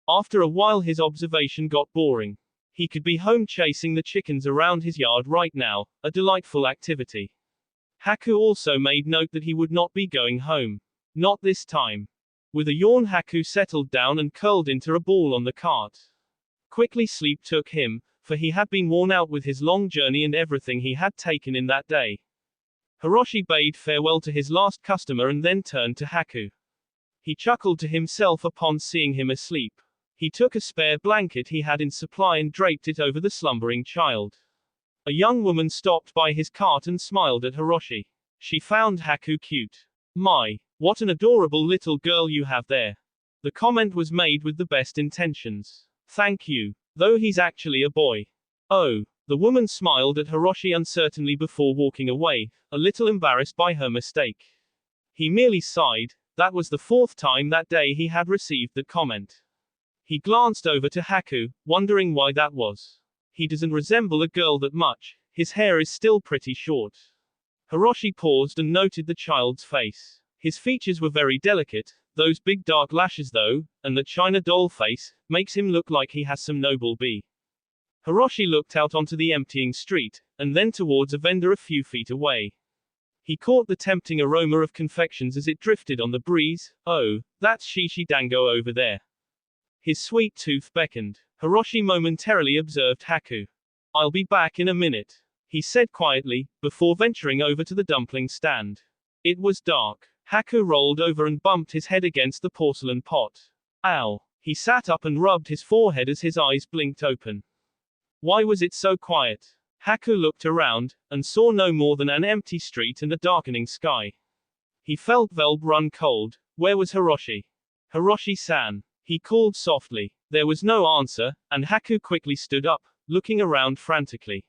After a while, his observation got boring. He could be home chasing the chickens around his yard right now, a delightful activity. Haku also made note that he would not be going home. Not this time. With a yawn, Haku settled down and curled into a ball on the cart. Quickly sleep took him, for he had been worn out with his long journey and everything he had taken in that day. Hiroshi bade farewell to his last customer and then turned to Haku. He chuckled to himself upon seeing him asleep. He took a spare blanket he had in supply and draped it over the slumbering child. A young woman stopped by his cart and smiled at Hiroshi. She found Haku cute. "My, what an adorable little girl you have there." The comment was made with the best intentions. "Thank you. Though he's actually a boy." "Oh." The woman smiled at Hiroshi uncertainly before walking away, a little embarrassed by her mistake. He merely sighed. That was the 4th time that day he had received that comment. He glanced over to Haku, wondering why that was. He doesn't resemble a girl that much, his hair is still pretty short. Hiroshi paused and noted the child's face. His features were very delicate, those big dark lashes though, and the china doll face, makes him look like he has some noble bee. Hiroshi looked out onto the emptying street, and then towards a vendor a few feet away. He caught the tempting aroma of confections as it drifted on the breeze. "Oh, that's Shishi Dango over there." His sweet tooth beckoned. Hiroshi momentarily observed Haku. "I'll be back in a minute," he said quietly, before venturing over to the dumpling stand. It was dark. Haku rolled over and bumped his head against the porcelain pot. Ow! He sat up and rubbed his forehead as his eyes blinked open. Why was it so quiet? Haku looked around, and saw no more than an empty street and a darkening sky. He felt Velb run cold. Where was Hiroshi? "Hiroshi-san," he called softly. There was no answer, and Haku quickly stood up, looking around frantically.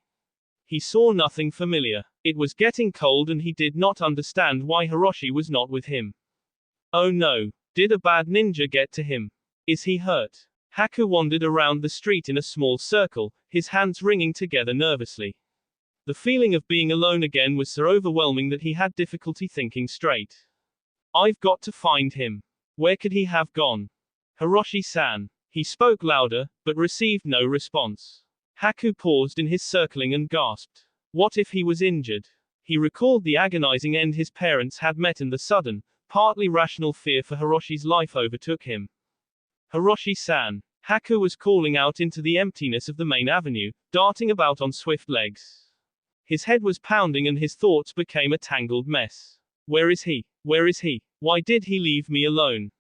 He saw nothing familiar. It was getting cold and he did not understand why Hiroshi was not with him. Oh no. Did a bad ninja get to him? Is he hurt? Haku wandered around the street in a small circle, his hands wringing together nervously. The feeling of being alone again was so overwhelming that he had difficulty thinking straight. I've got to find him. Where could he have gone? Hiroshi-san. He spoke louder, but received no response. Haku paused in his circling and gasped. What if he was injured? He recalled the agonizing end his parents had met and the sudden, partly rational fear for Hiroshi's life overtook him. Hiroshi-san. Haku was calling out into the emptiness of the main avenue, darting about on swift legs. His head was pounding and his thoughts became a tangled mess. Where is he? Where is he? Why did he leave me alone?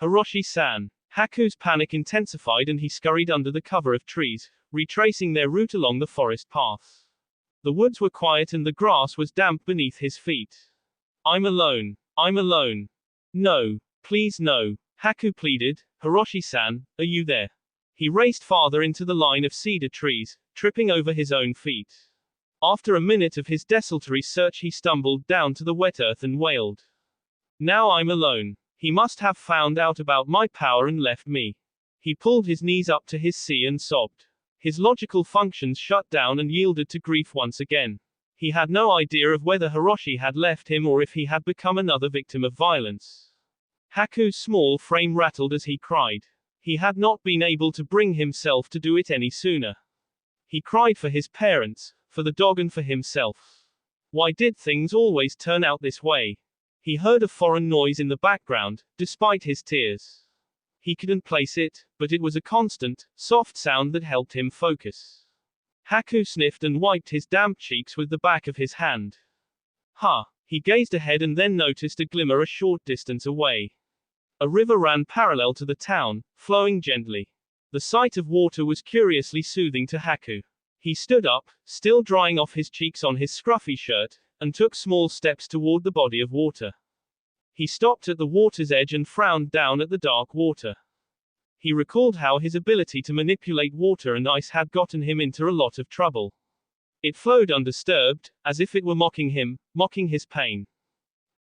Hiroshi-san. Haku's panic intensified and he scurried under the cover of trees, retracing their route along the forest path. The woods were quiet and the grass was damp beneath his feet. I'm alone. I'm alone. No. Please no. Haku pleaded. Hiroshi-san, are you there? He raced farther into the line of cedar trees, tripping over his own feet. After a minute of his desultory search he stumbled down to the wet earth and wailed. Now I'm alone. He must have found out about my power and left me. He pulled his knees up to his sea and sobbed. His logical functions shut down and yielded to grief once again. He had no idea of whether Hiroshi had left him or if he had become another victim of violence. Haku's small frame rattled as he cried. He had not been able to bring himself to do it any sooner. He cried for his parents, for the dog and for himself. Why did things always turn out this way? He heard a foreign noise in the background, despite his tears. He couldn't place it, but it was a constant, soft sound that helped him focus. Haku sniffed and wiped his damp cheeks with the back of his hand. Ha! He gazed ahead and then noticed a glimmer a short distance away. A river ran parallel to the town, flowing gently. The sight of water was curiously soothing to Haku. He stood up, still drying off his cheeks on his scruffy shirt, and took small steps toward the body of water. He stopped at the water's edge and frowned down at the dark water. He recalled how his ability to manipulate water and ice had gotten him into a lot of trouble. It flowed undisturbed, as if it were mocking him, mocking his pain.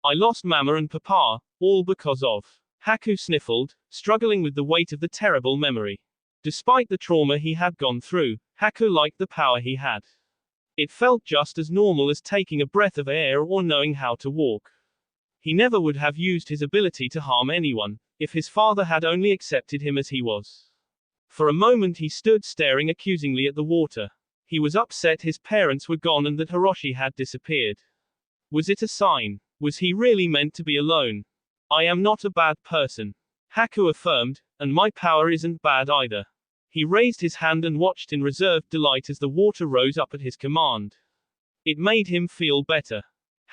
I lost Mama and Papa, all because of. Haku sniffled, struggling with the weight of the terrible memory. Despite the trauma he had gone through, Haku liked the power he had. It felt just as normal as taking a breath of air or knowing how to walk. He never would have used his ability to harm anyone, if his father had only accepted him as he was. For a moment he stood staring accusingly at the water. He was upset his parents were gone and that Hiroshi had disappeared. Was it a sign? Was he really meant to be alone? I am not a bad person, Haku affirmed, and my power isn't bad either. He raised his hand and watched in reserved delight as the water rose up at his command. It made him feel better.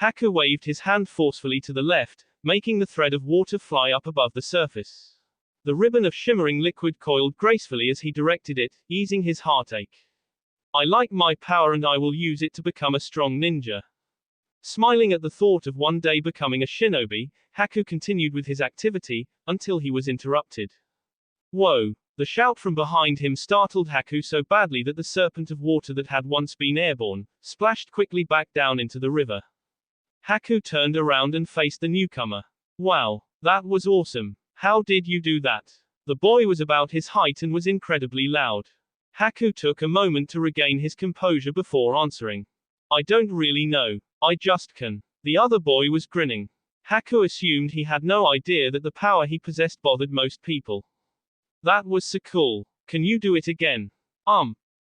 Haku waved his hand forcefully to the left, making the thread of water fly up above the surface. The ribbon of shimmering liquid coiled gracefully as he directed it, easing his heartache. I like my power and I will use it to become a strong ninja. Smiling at the thought of one day becoming a shinobi, Haku continued with his activity, until he was interrupted. Whoa! The shout from behind him startled Haku so badly that the serpent of water that had once been airborne, splashed quickly back down into the river. Haku turned around and faced the newcomer. Wow! That was awesome! How did you do that? The boy was about his height and was incredibly loud. Haku took a moment to regain his composure before answering. I don't really know. I just can. The other boy was grinning. Haku assumed he had no idea that the power he possessed bothered most people. That was so cool. Can you do it again?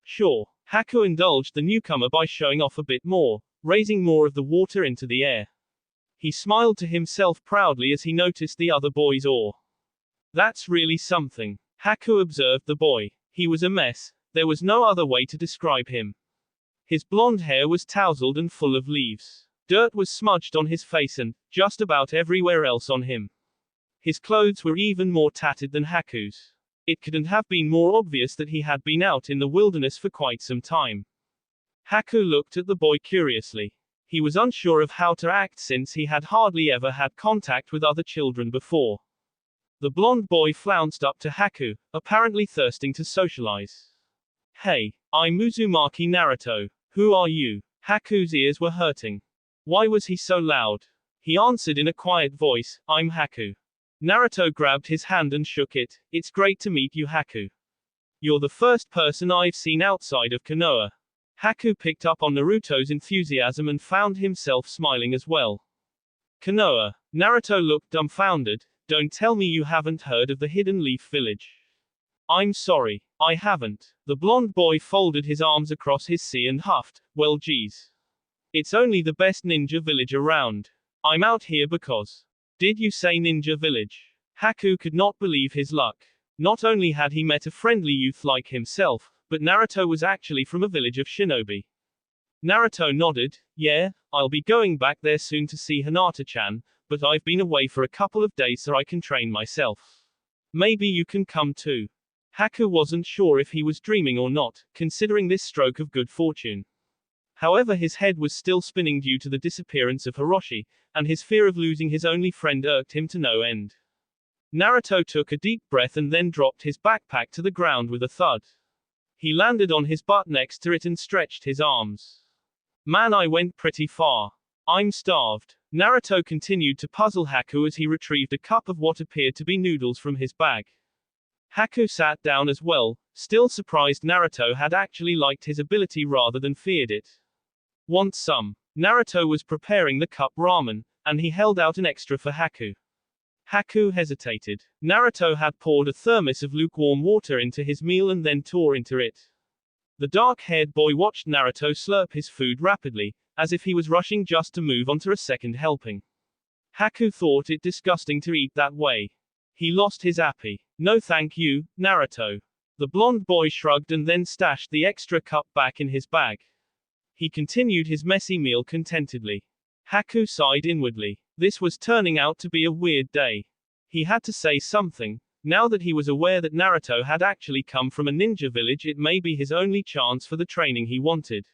Sure. Haku indulged the newcomer by showing off a bit more, raising more of the water into the air. He smiled to himself proudly as he noticed the other boy's awe. That's really something. Haku observed the boy. He was a mess. There was no other way to describe him. His blonde hair was tousled and full of leaves. Dirt was smudged on his face and, just about everywhere else on him. His clothes were even more tattered than Haku's. It couldn't have been more obvious that he had been out in the wilderness for quite some time. Haku looked at the boy curiously. He was unsure of how to act since he had hardly ever had contact with other children before. The blonde boy flounced up to Haku, apparently thirsting to socialize. Hey, I'm Uzumaki Naruto. Who are you? Haku's ears were hurting. Why was he so loud? He answered in a quiet voice, I'm Haku. Naruto grabbed his hand and shook it. It's great to meet you, Haku. You're the first person I've seen outside of Konoha. Haku picked up on Naruto's enthusiasm and found himself smiling as well. Konoha. Naruto looked dumbfounded. Don't tell me you haven't heard of the Hidden Leaf Village. I'm sorry, I haven't. The blonde boy folded his arms across his sea and huffed, well geez. It's only the best ninja village around. I'm out here because. Did you say ninja village? Haku could not believe his luck. Not only had he met a friendly youth like himself, but Naruto was actually from a village of shinobi. Naruto nodded, yeah, I'll be going back there soon to see Hinata-chan, but I've been away for a couple of days so I can train myself. Maybe you can come too. Haku wasn't sure if he was dreaming or not, considering this stroke of good fortune. However, his head was still spinning due to the disappearance of Hiroshi, and his fear of losing his only friend irked him to no end. Naruto took a deep breath and then dropped his backpack to the ground with a thud. He landed on his butt next to it and stretched his arms. Man, I went pretty far. I'm starved. Naruto continued to puzzle Haku as he retrieved a cup of what appeared to be noodles from his bag. Haku sat down as well, still surprised Naruto had actually liked his ability rather than feared it. Want some? Naruto was preparing the cup ramen, and he held out an extra for Haku. Haku hesitated. Naruto had poured a thermos of lukewarm water into his meal and then tore into it. The dark-haired boy watched Naruto slurp his food rapidly, as if he was rushing just to move on to a second helping. Haku thought it disgusting to eat that way. He lost his appy. No thank you, Naruto. The blonde boy shrugged and then stashed the extra cup back in his bag. He continued his messy meal contentedly. Haku sighed inwardly. This was turning out to be a weird day. He had to say something. Now that he was aware that Naruto had actually come from a ninja village, it may be his only chance for the training he wanted.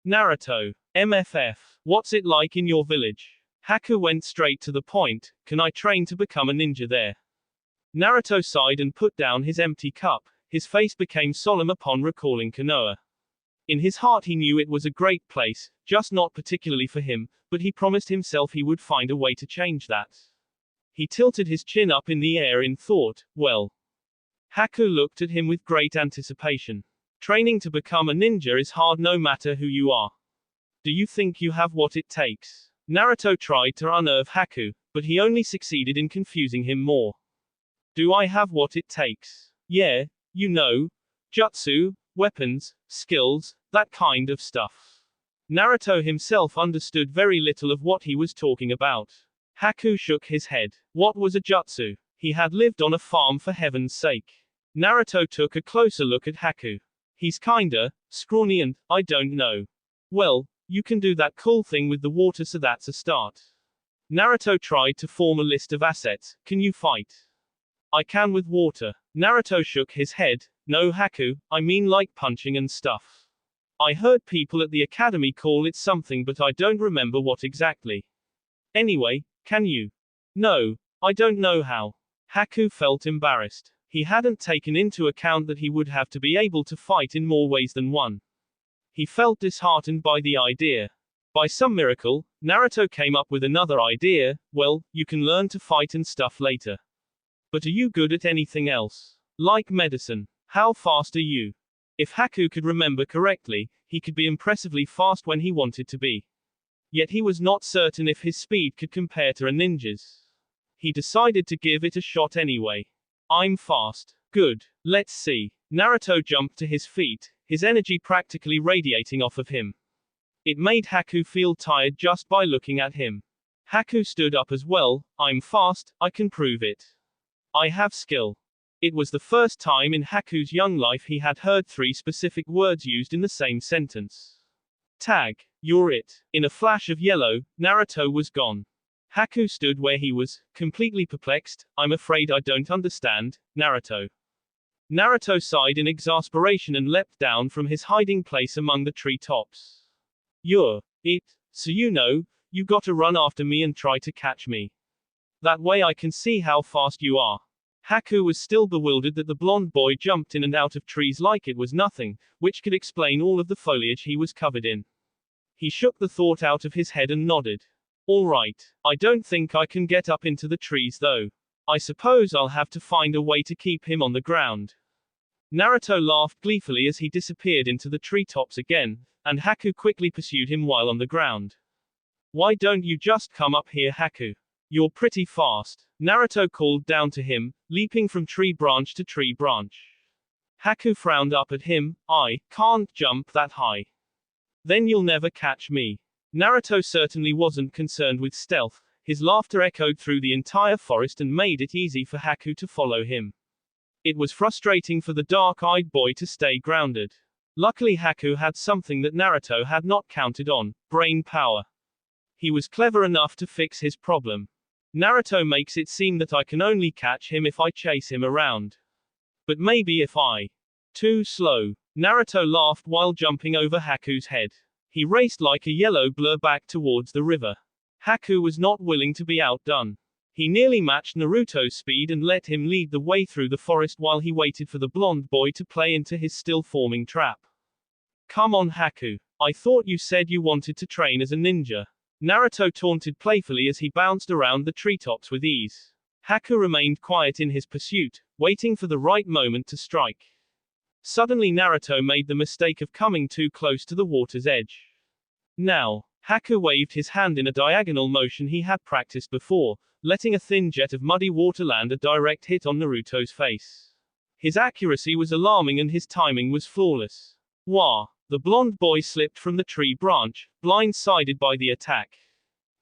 Naruto. MFF. What's it like in your village? Haku went straight to the point. Can I train to become a ninja there? Naruto sighed and put down his empty cup. His face became solemn upon recalling Konoha. In his heart he knew it was a great place, just not particularly for him, but he promised himself he would find a way to change that. He tilted his chin up in the air in thought, well. Haku looked at him with great anticipation. Training to become a ninja is hard no matter who you are. Do you think you have what it takes? Naruto tried to unnerve Haku, but he only succeeded in confusing him more. Do I have what it takes? Yeah, you know, jutsu, weapons, skills, that kind of stuff. Naruto himself understood very little of what he was talking about. Haku shook his head. What was a jutsu? He had lived on a farm for heaven's sake. Naruto took a closer look at Haku. He's kinda scrawny and, I don't know. Well, you can do that cool thing with the water, so that's a start. Naruto tried to form a list of assets. Can you fight? I can with water. Naruto shook his head. No Haku, I mean like punching and stuff. I heard people at the academy call it something, but I don't remember what exactly. Anyway, can you? No, I don't know how. Haku felt embarrassed. He hadn't taken into account that he would have to be able to fight in more ways than one. He felt disheartened by the idea. By some miracle, Naruto came up with another idea. Well, you can learn to fight and stuff later. But are you good at anything else? Like medicine? How fast are you? If Haku could remember correctly, he could be impressively fast when he wanted to be. Yet he was not certain if his speed could compare to a ninja's. He decided to give it a shot anyway. I'm fast. Good. Let's see. Naruto jumped to his feet, his energy practically radiating off of him. It made Haku feel tired just by looking at him. Haku stood up as well. I'm fast, I can prove it. I have skill. It was the first time in Haku's young life he had heard 3 specific words used in the same sentence. Tag. You're it. In a flash of yellow, Naruto was gone. Haku stood where he was, completely perplexed. I'm afraid I don't understand, Naruto. Naruto sighed in exasperation and leapt down from his hiding place among the treetops. You're it, so you know, you gotta run after me and try to catch me. That way I can see how fast you are. Haku was still bewildered that the blonde boy jumped in and out of trees like it was nothing, which could explain all of the foliage he was covered in. He shook the thought out of his head and nodded. All right, I don't think I can get up into the trees though. I suppose I'll have to find a way to keep him on the ground. Naruto laughed gleefully as he disappeared into the treetops again, and Haku quickly pursued him while on the ground. Why don't you just come up here, Haku? You're pretty fast. Naruto called down to him, leaping from tree branch to tree branch. Haku frowned up at him. I can't jump that high. Then you'll never catch me. Naruto certainly wasn't concerned with stealth. His laughter echoed through the entire forest and made it easy for Haku to follow him. It was frustrating for the dark-eyed boy to stay grounded. Luckily Haku had something that Naruto had not counted on: brain power. He was clever enough to fix his problem. Naruto makes it seem that I can only catch him if I chase him around. But maybe if I too slow. Naruto laughed while jumping over Haku's head. He raced like a yellow blur back towards the river. Haku was not willing to be outdone. He nearly matched Naruto's speed and let him lead the way through the forest while he waited for the blonde boy to play into his still-forming trap. Come on, Haku. I thought you said you wanted to train as a ninja. Naruto taunted playfully as he bounced around the treetops with ease. Haku remained quiet in his pursuit, waiting for the right moment to strike. Suddenly Naruto made the mistake of coming too close to the water's edge. Now, Haku waved his hand in a diagonal motion he had practiced before, letting a thin jet of muddy water land a direct hit on Naruto's face. His accuracy was alarming and his timing was flawless. Wah! The blonde boy slipped from the tree branch, blindsided by the attack.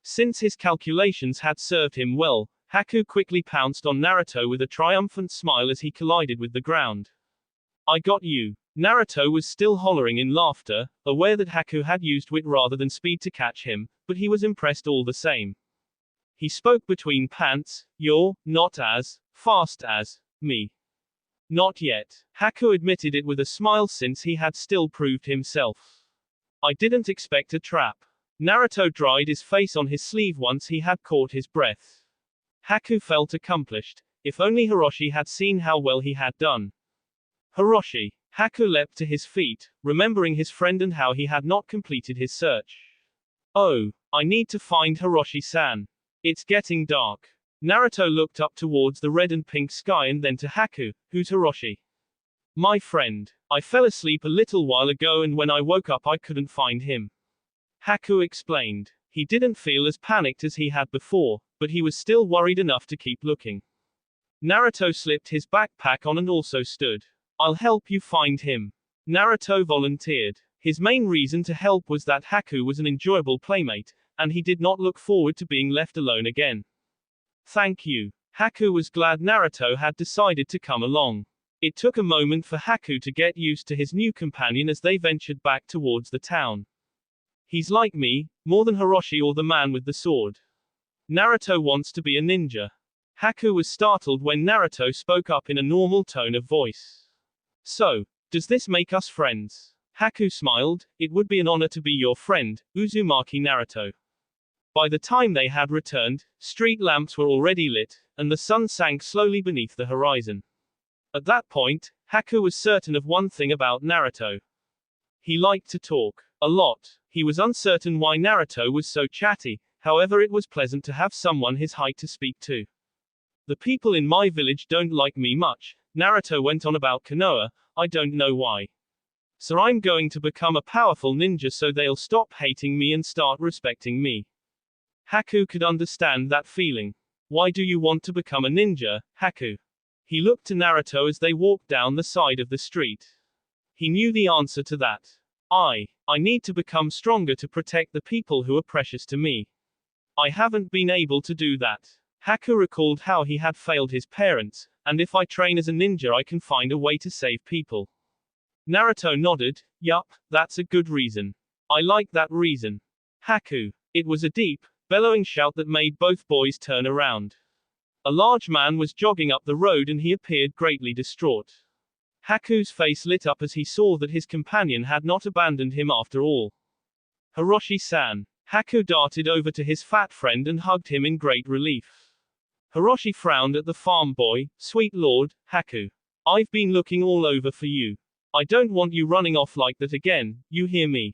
Since his calculations had served him well, Haku quickly pounced on Naruto with a triumphant smile as he collided with the ground. I got you. Naruto was still hollering in laughter, aware that Haku had used wit rather than speed to catch him, but he was impressed all the same. He spoke between pants. You're not as fast as me. Not yet. Haku admitted it with a smile since he had still proved himself. I didn't expect a trap. Naruto dried his face on his sleeve once he had caught his breath. Haku felt accomplished. If only Hiroshi had seen how well he had done. Hiroshi. Haku leapt to his feet, remembering his friend and how he had not completed his search. Oh, I need to find Hiroshi-san. It's getting dark. Naruto looked up towards the red and pink sky and then to Haku. Who's Hiroshi? My friend. I fell asleep a little while ago and when I woke up I couldn't find him. Haku explained. He didn't feel as panicked as he had before, but he was still worried enough to keep looking. Naruto slipped his backpack on and also stood. I'll help you find him. Naruto volunteered. His main reason to help was that Haku was an enjoyable playmate, and he did not look forward to being left alone again. Thank you. Haku was glad Naruto had decided to come along. It took a moment for Haku to get used to his new companion as they ventured back towards the town. He's like me, more than Hiroshi or the man with the sword. Naruto wants to be a ninja. Haku was startled when Naruto spoke up in a normal tone of voice. So, does this make us friends? Haku smiled. It would be an honor to be your friend, Uzumaki Naruto. By the time they had returned, street lamps were already lit, and the sun sank slowly beneath the horizon. At that point, Haku was certain of one thing about Naruto. He liked to talk. A lot. He was uncertain why Naruto was so chatty, however it was pleasant to have someone his height to speak to. The people in my village don't like me much, Naruto went on about Konoha, I don't know why. So I'm going to become a powerful ninja so they'll stop hating me and start respecting me. Haku could understand that feeling. Why do you want to become a ninja, Haku? He looked to Naruto as they walked down the side of the street. He knew the answer to that. I need to become stronger to protect the people who are precious to me. I haven't been able to do that. Haku recalled how he had failed his parents, and if I train as a ninja I can find a way to save people. Naruto nodded. Yup, that's a good reason. I like that reason. Haku. It was a deep, bellowing shout that made both boys turn around. A large man was jogging up the road and he appeared greatly distraught. Haku's face lit up as he saw that his companion had not abandoned him after all. Hiroshi-san. Haku darted over to his fat friend and hugged him in great relief. Hiroshi frowned at the farm boy. Sweet lord, Haku. I've been looking all over for you. I don't want you running off like that again, you hear me?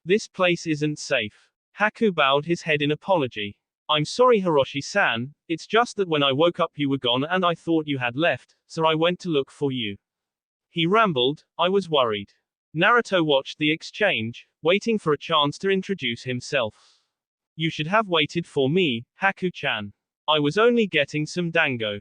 This place isn't safe. Haku bowed his head in apology. I'm sorry Hiroshi-san, it's just that when I woke up you were gone and I thought you had left, so I went to look for you. He rambled, I was worried. Naruto watched the exchange, waiting for a chance to introduce himself. You should have waited for me, Haku-chan. I was only getting some dango.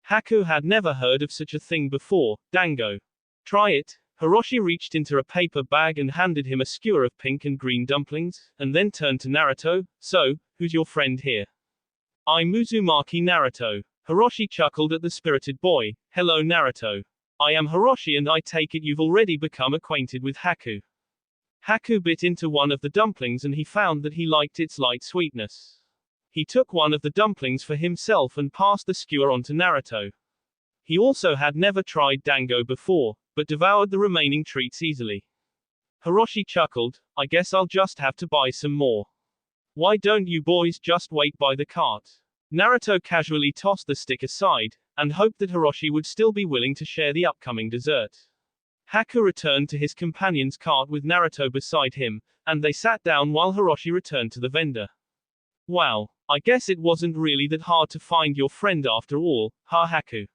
Haku had never heard of such a thing before, dango. Try it. Hiroshi reached into a paper bag and handed him a skewer of pink and green dumplings, and then turned to Naruto. So, who's your friend here? I'm Uzumaki Naruto. Hiroshi chuckled at the spirited boy. Hello Naruto. I am Hiroshi and I take it you've already become acquainted with Haku. Haku bit into one of the dumplings and he found that he liked its light sweetness. He took one of the dumplings for himself and passed the skewer on to Naruto. He also had never tried dango before, but devoured the remaining treats easily. Hiroshi chuckled, I guess I'll just have to buy some more. Why don't you boys just wait by the cart? Naruto casually tossed the stick aside, and hoped that Hiroshi would still be willing to share the upcoming dessert. Haku returned to his companion's cart with Naruto beside him, and they sat down while Hiroshi returned to the vendor. Wow, I guess it wasn't really that hard to find your friend after all, huh Haku?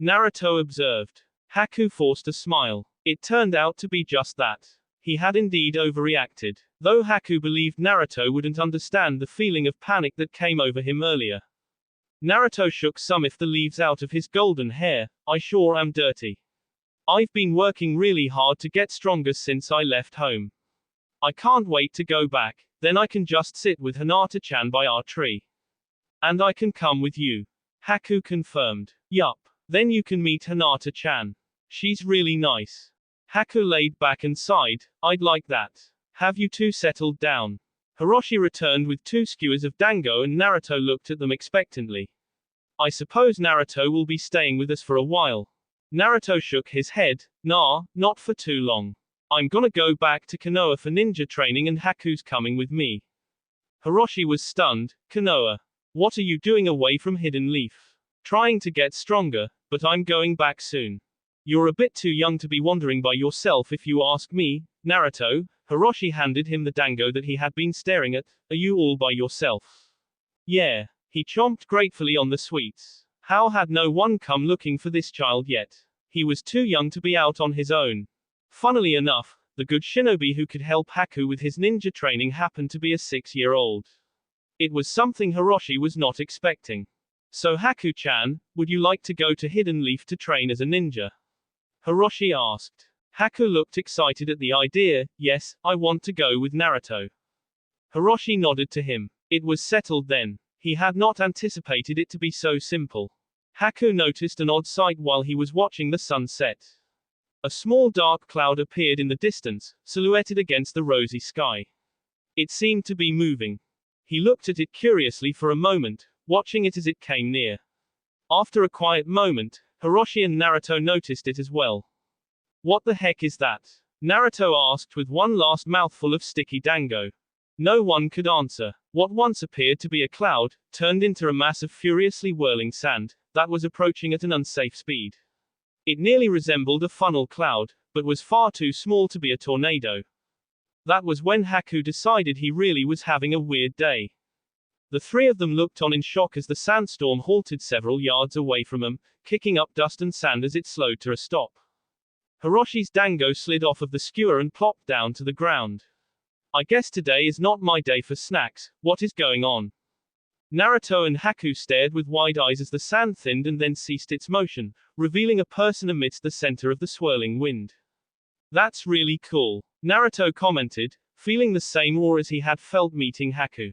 Naruto observed. Haku forced a smile. It turned out to be just that. He had indeed overreacted. Though Haku believed Naruto wouldn't understand the feeling of panic that came over him earlier. Naruto shook some of the leaves out of his golden hair. I sure am dirty. I've been working really hard to get stronger since I left home. I can't wait to go back, then I can just sit with Hinata-chan by our tree. And I can come with you. Haku confirmed. Yup. Then you can meet Hinata-chan. She's really nice. Haku laid back and sighed. I'd like that. Have you two settled down? Hiroshi returned with 2 skewers of dango and Naruto looked at them expectantly. I suppose Naruto will be staying with us for a while. Naruto shook his head. Nah, not for too long. I'm gonna go back to Konoha for ninja training and Haku's coming with me. Hiroshi was stunned. Konoha. What are you doing away from Hidden Leaf? Trying to get stronger, but I'm going back soon. You're a bit too young to be wandering by yourself if you ask me, Naruto. Hiroshi handed him the dango that he had been staring at. Are you all by yourself? Yeah. He chomped gratefully on the sweets. How had no one come looking for this child yet? He was too young to be out on his own. Funnily enough, The good shinobi who could help Haku with his ninja training happened to be a 6-year-old. It was something Hiroshi was not expecting. So Haku-chan, would you like to go to Hidden Leaf to train as a ninja? Hiroshi asked. Haku looked excited at the idea. Yes, I want to go with Naruto. Hiroshi nodded to him. It was settled then. He had not anticipated it to be so simple. Haku noticed an odd sight while he was watching the sun set. A small dark cloud appeared in the distance, silhouetted against the rosy sky. It seemed to be moving. He looked at it curiously for a moment, watching it as it came near. After a quiet moment, Hiroshi and Naruto noticed it as well. What the heck is that? Naruto asked with one last mouthful of sticky dango. No one could answer. What once appeared to be a cloud, turned into a mass of furiously whirling sand, that was approaching at an unsafe speed. It nearly resembled a funnel cloud, but was far too small to be a tornado. That was when Haku decided he really was having a weird day. The three of them looked on in shock as the sandstorm halted several yards away from them, kicking up dust and sand as it slowed to a stop. Hiroshi's dango slid off of the skewer and plopped down to the ground. I guess today is not my day for snacks. What is going on? Naruto and Haku stared with wide eyes as the sand thinned and then ceased its motion, revealing a person amidst the center of the swirling wind. That's really cool, Naruto commented, feeling the same awe as he had felt meeting Haku.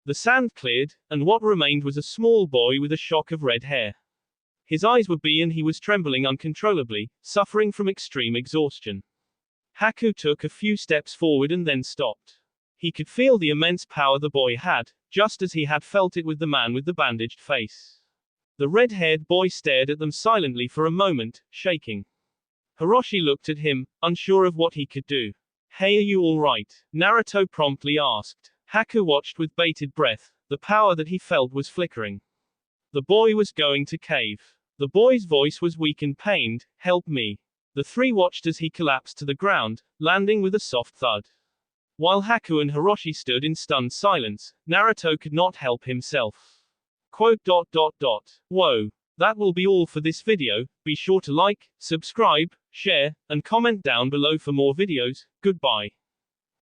The sand cleared, and what remained was a small boy with a shock of red hair. His eyes were big and he was trembling uncontrollably, suffering from extreme exhaustion. Haku took a few steps forward and then stopped. He could feel the immense power the boy had, just as he had felt it with the man with the bandaged face. The red-haired boy stared at them silently for a moment, shaking. Hiroshi looked at him, unsure of what he could do. Hey, are you alright? Naruto promptly asked. Haku watched with bated breath. The power that he felt was flickering. The boy was going to cave. The boy's voice was weak and pained. Help me. The three watched as he collapsed to the ground, landing with a soft thud. While Haku and Hiroshi stood in stunned silence, Naruto could not help himself. Quote. Whoa. That will be all for this video. Be sure to like, subscribe, share, and comment down below for more videos. Goodbye.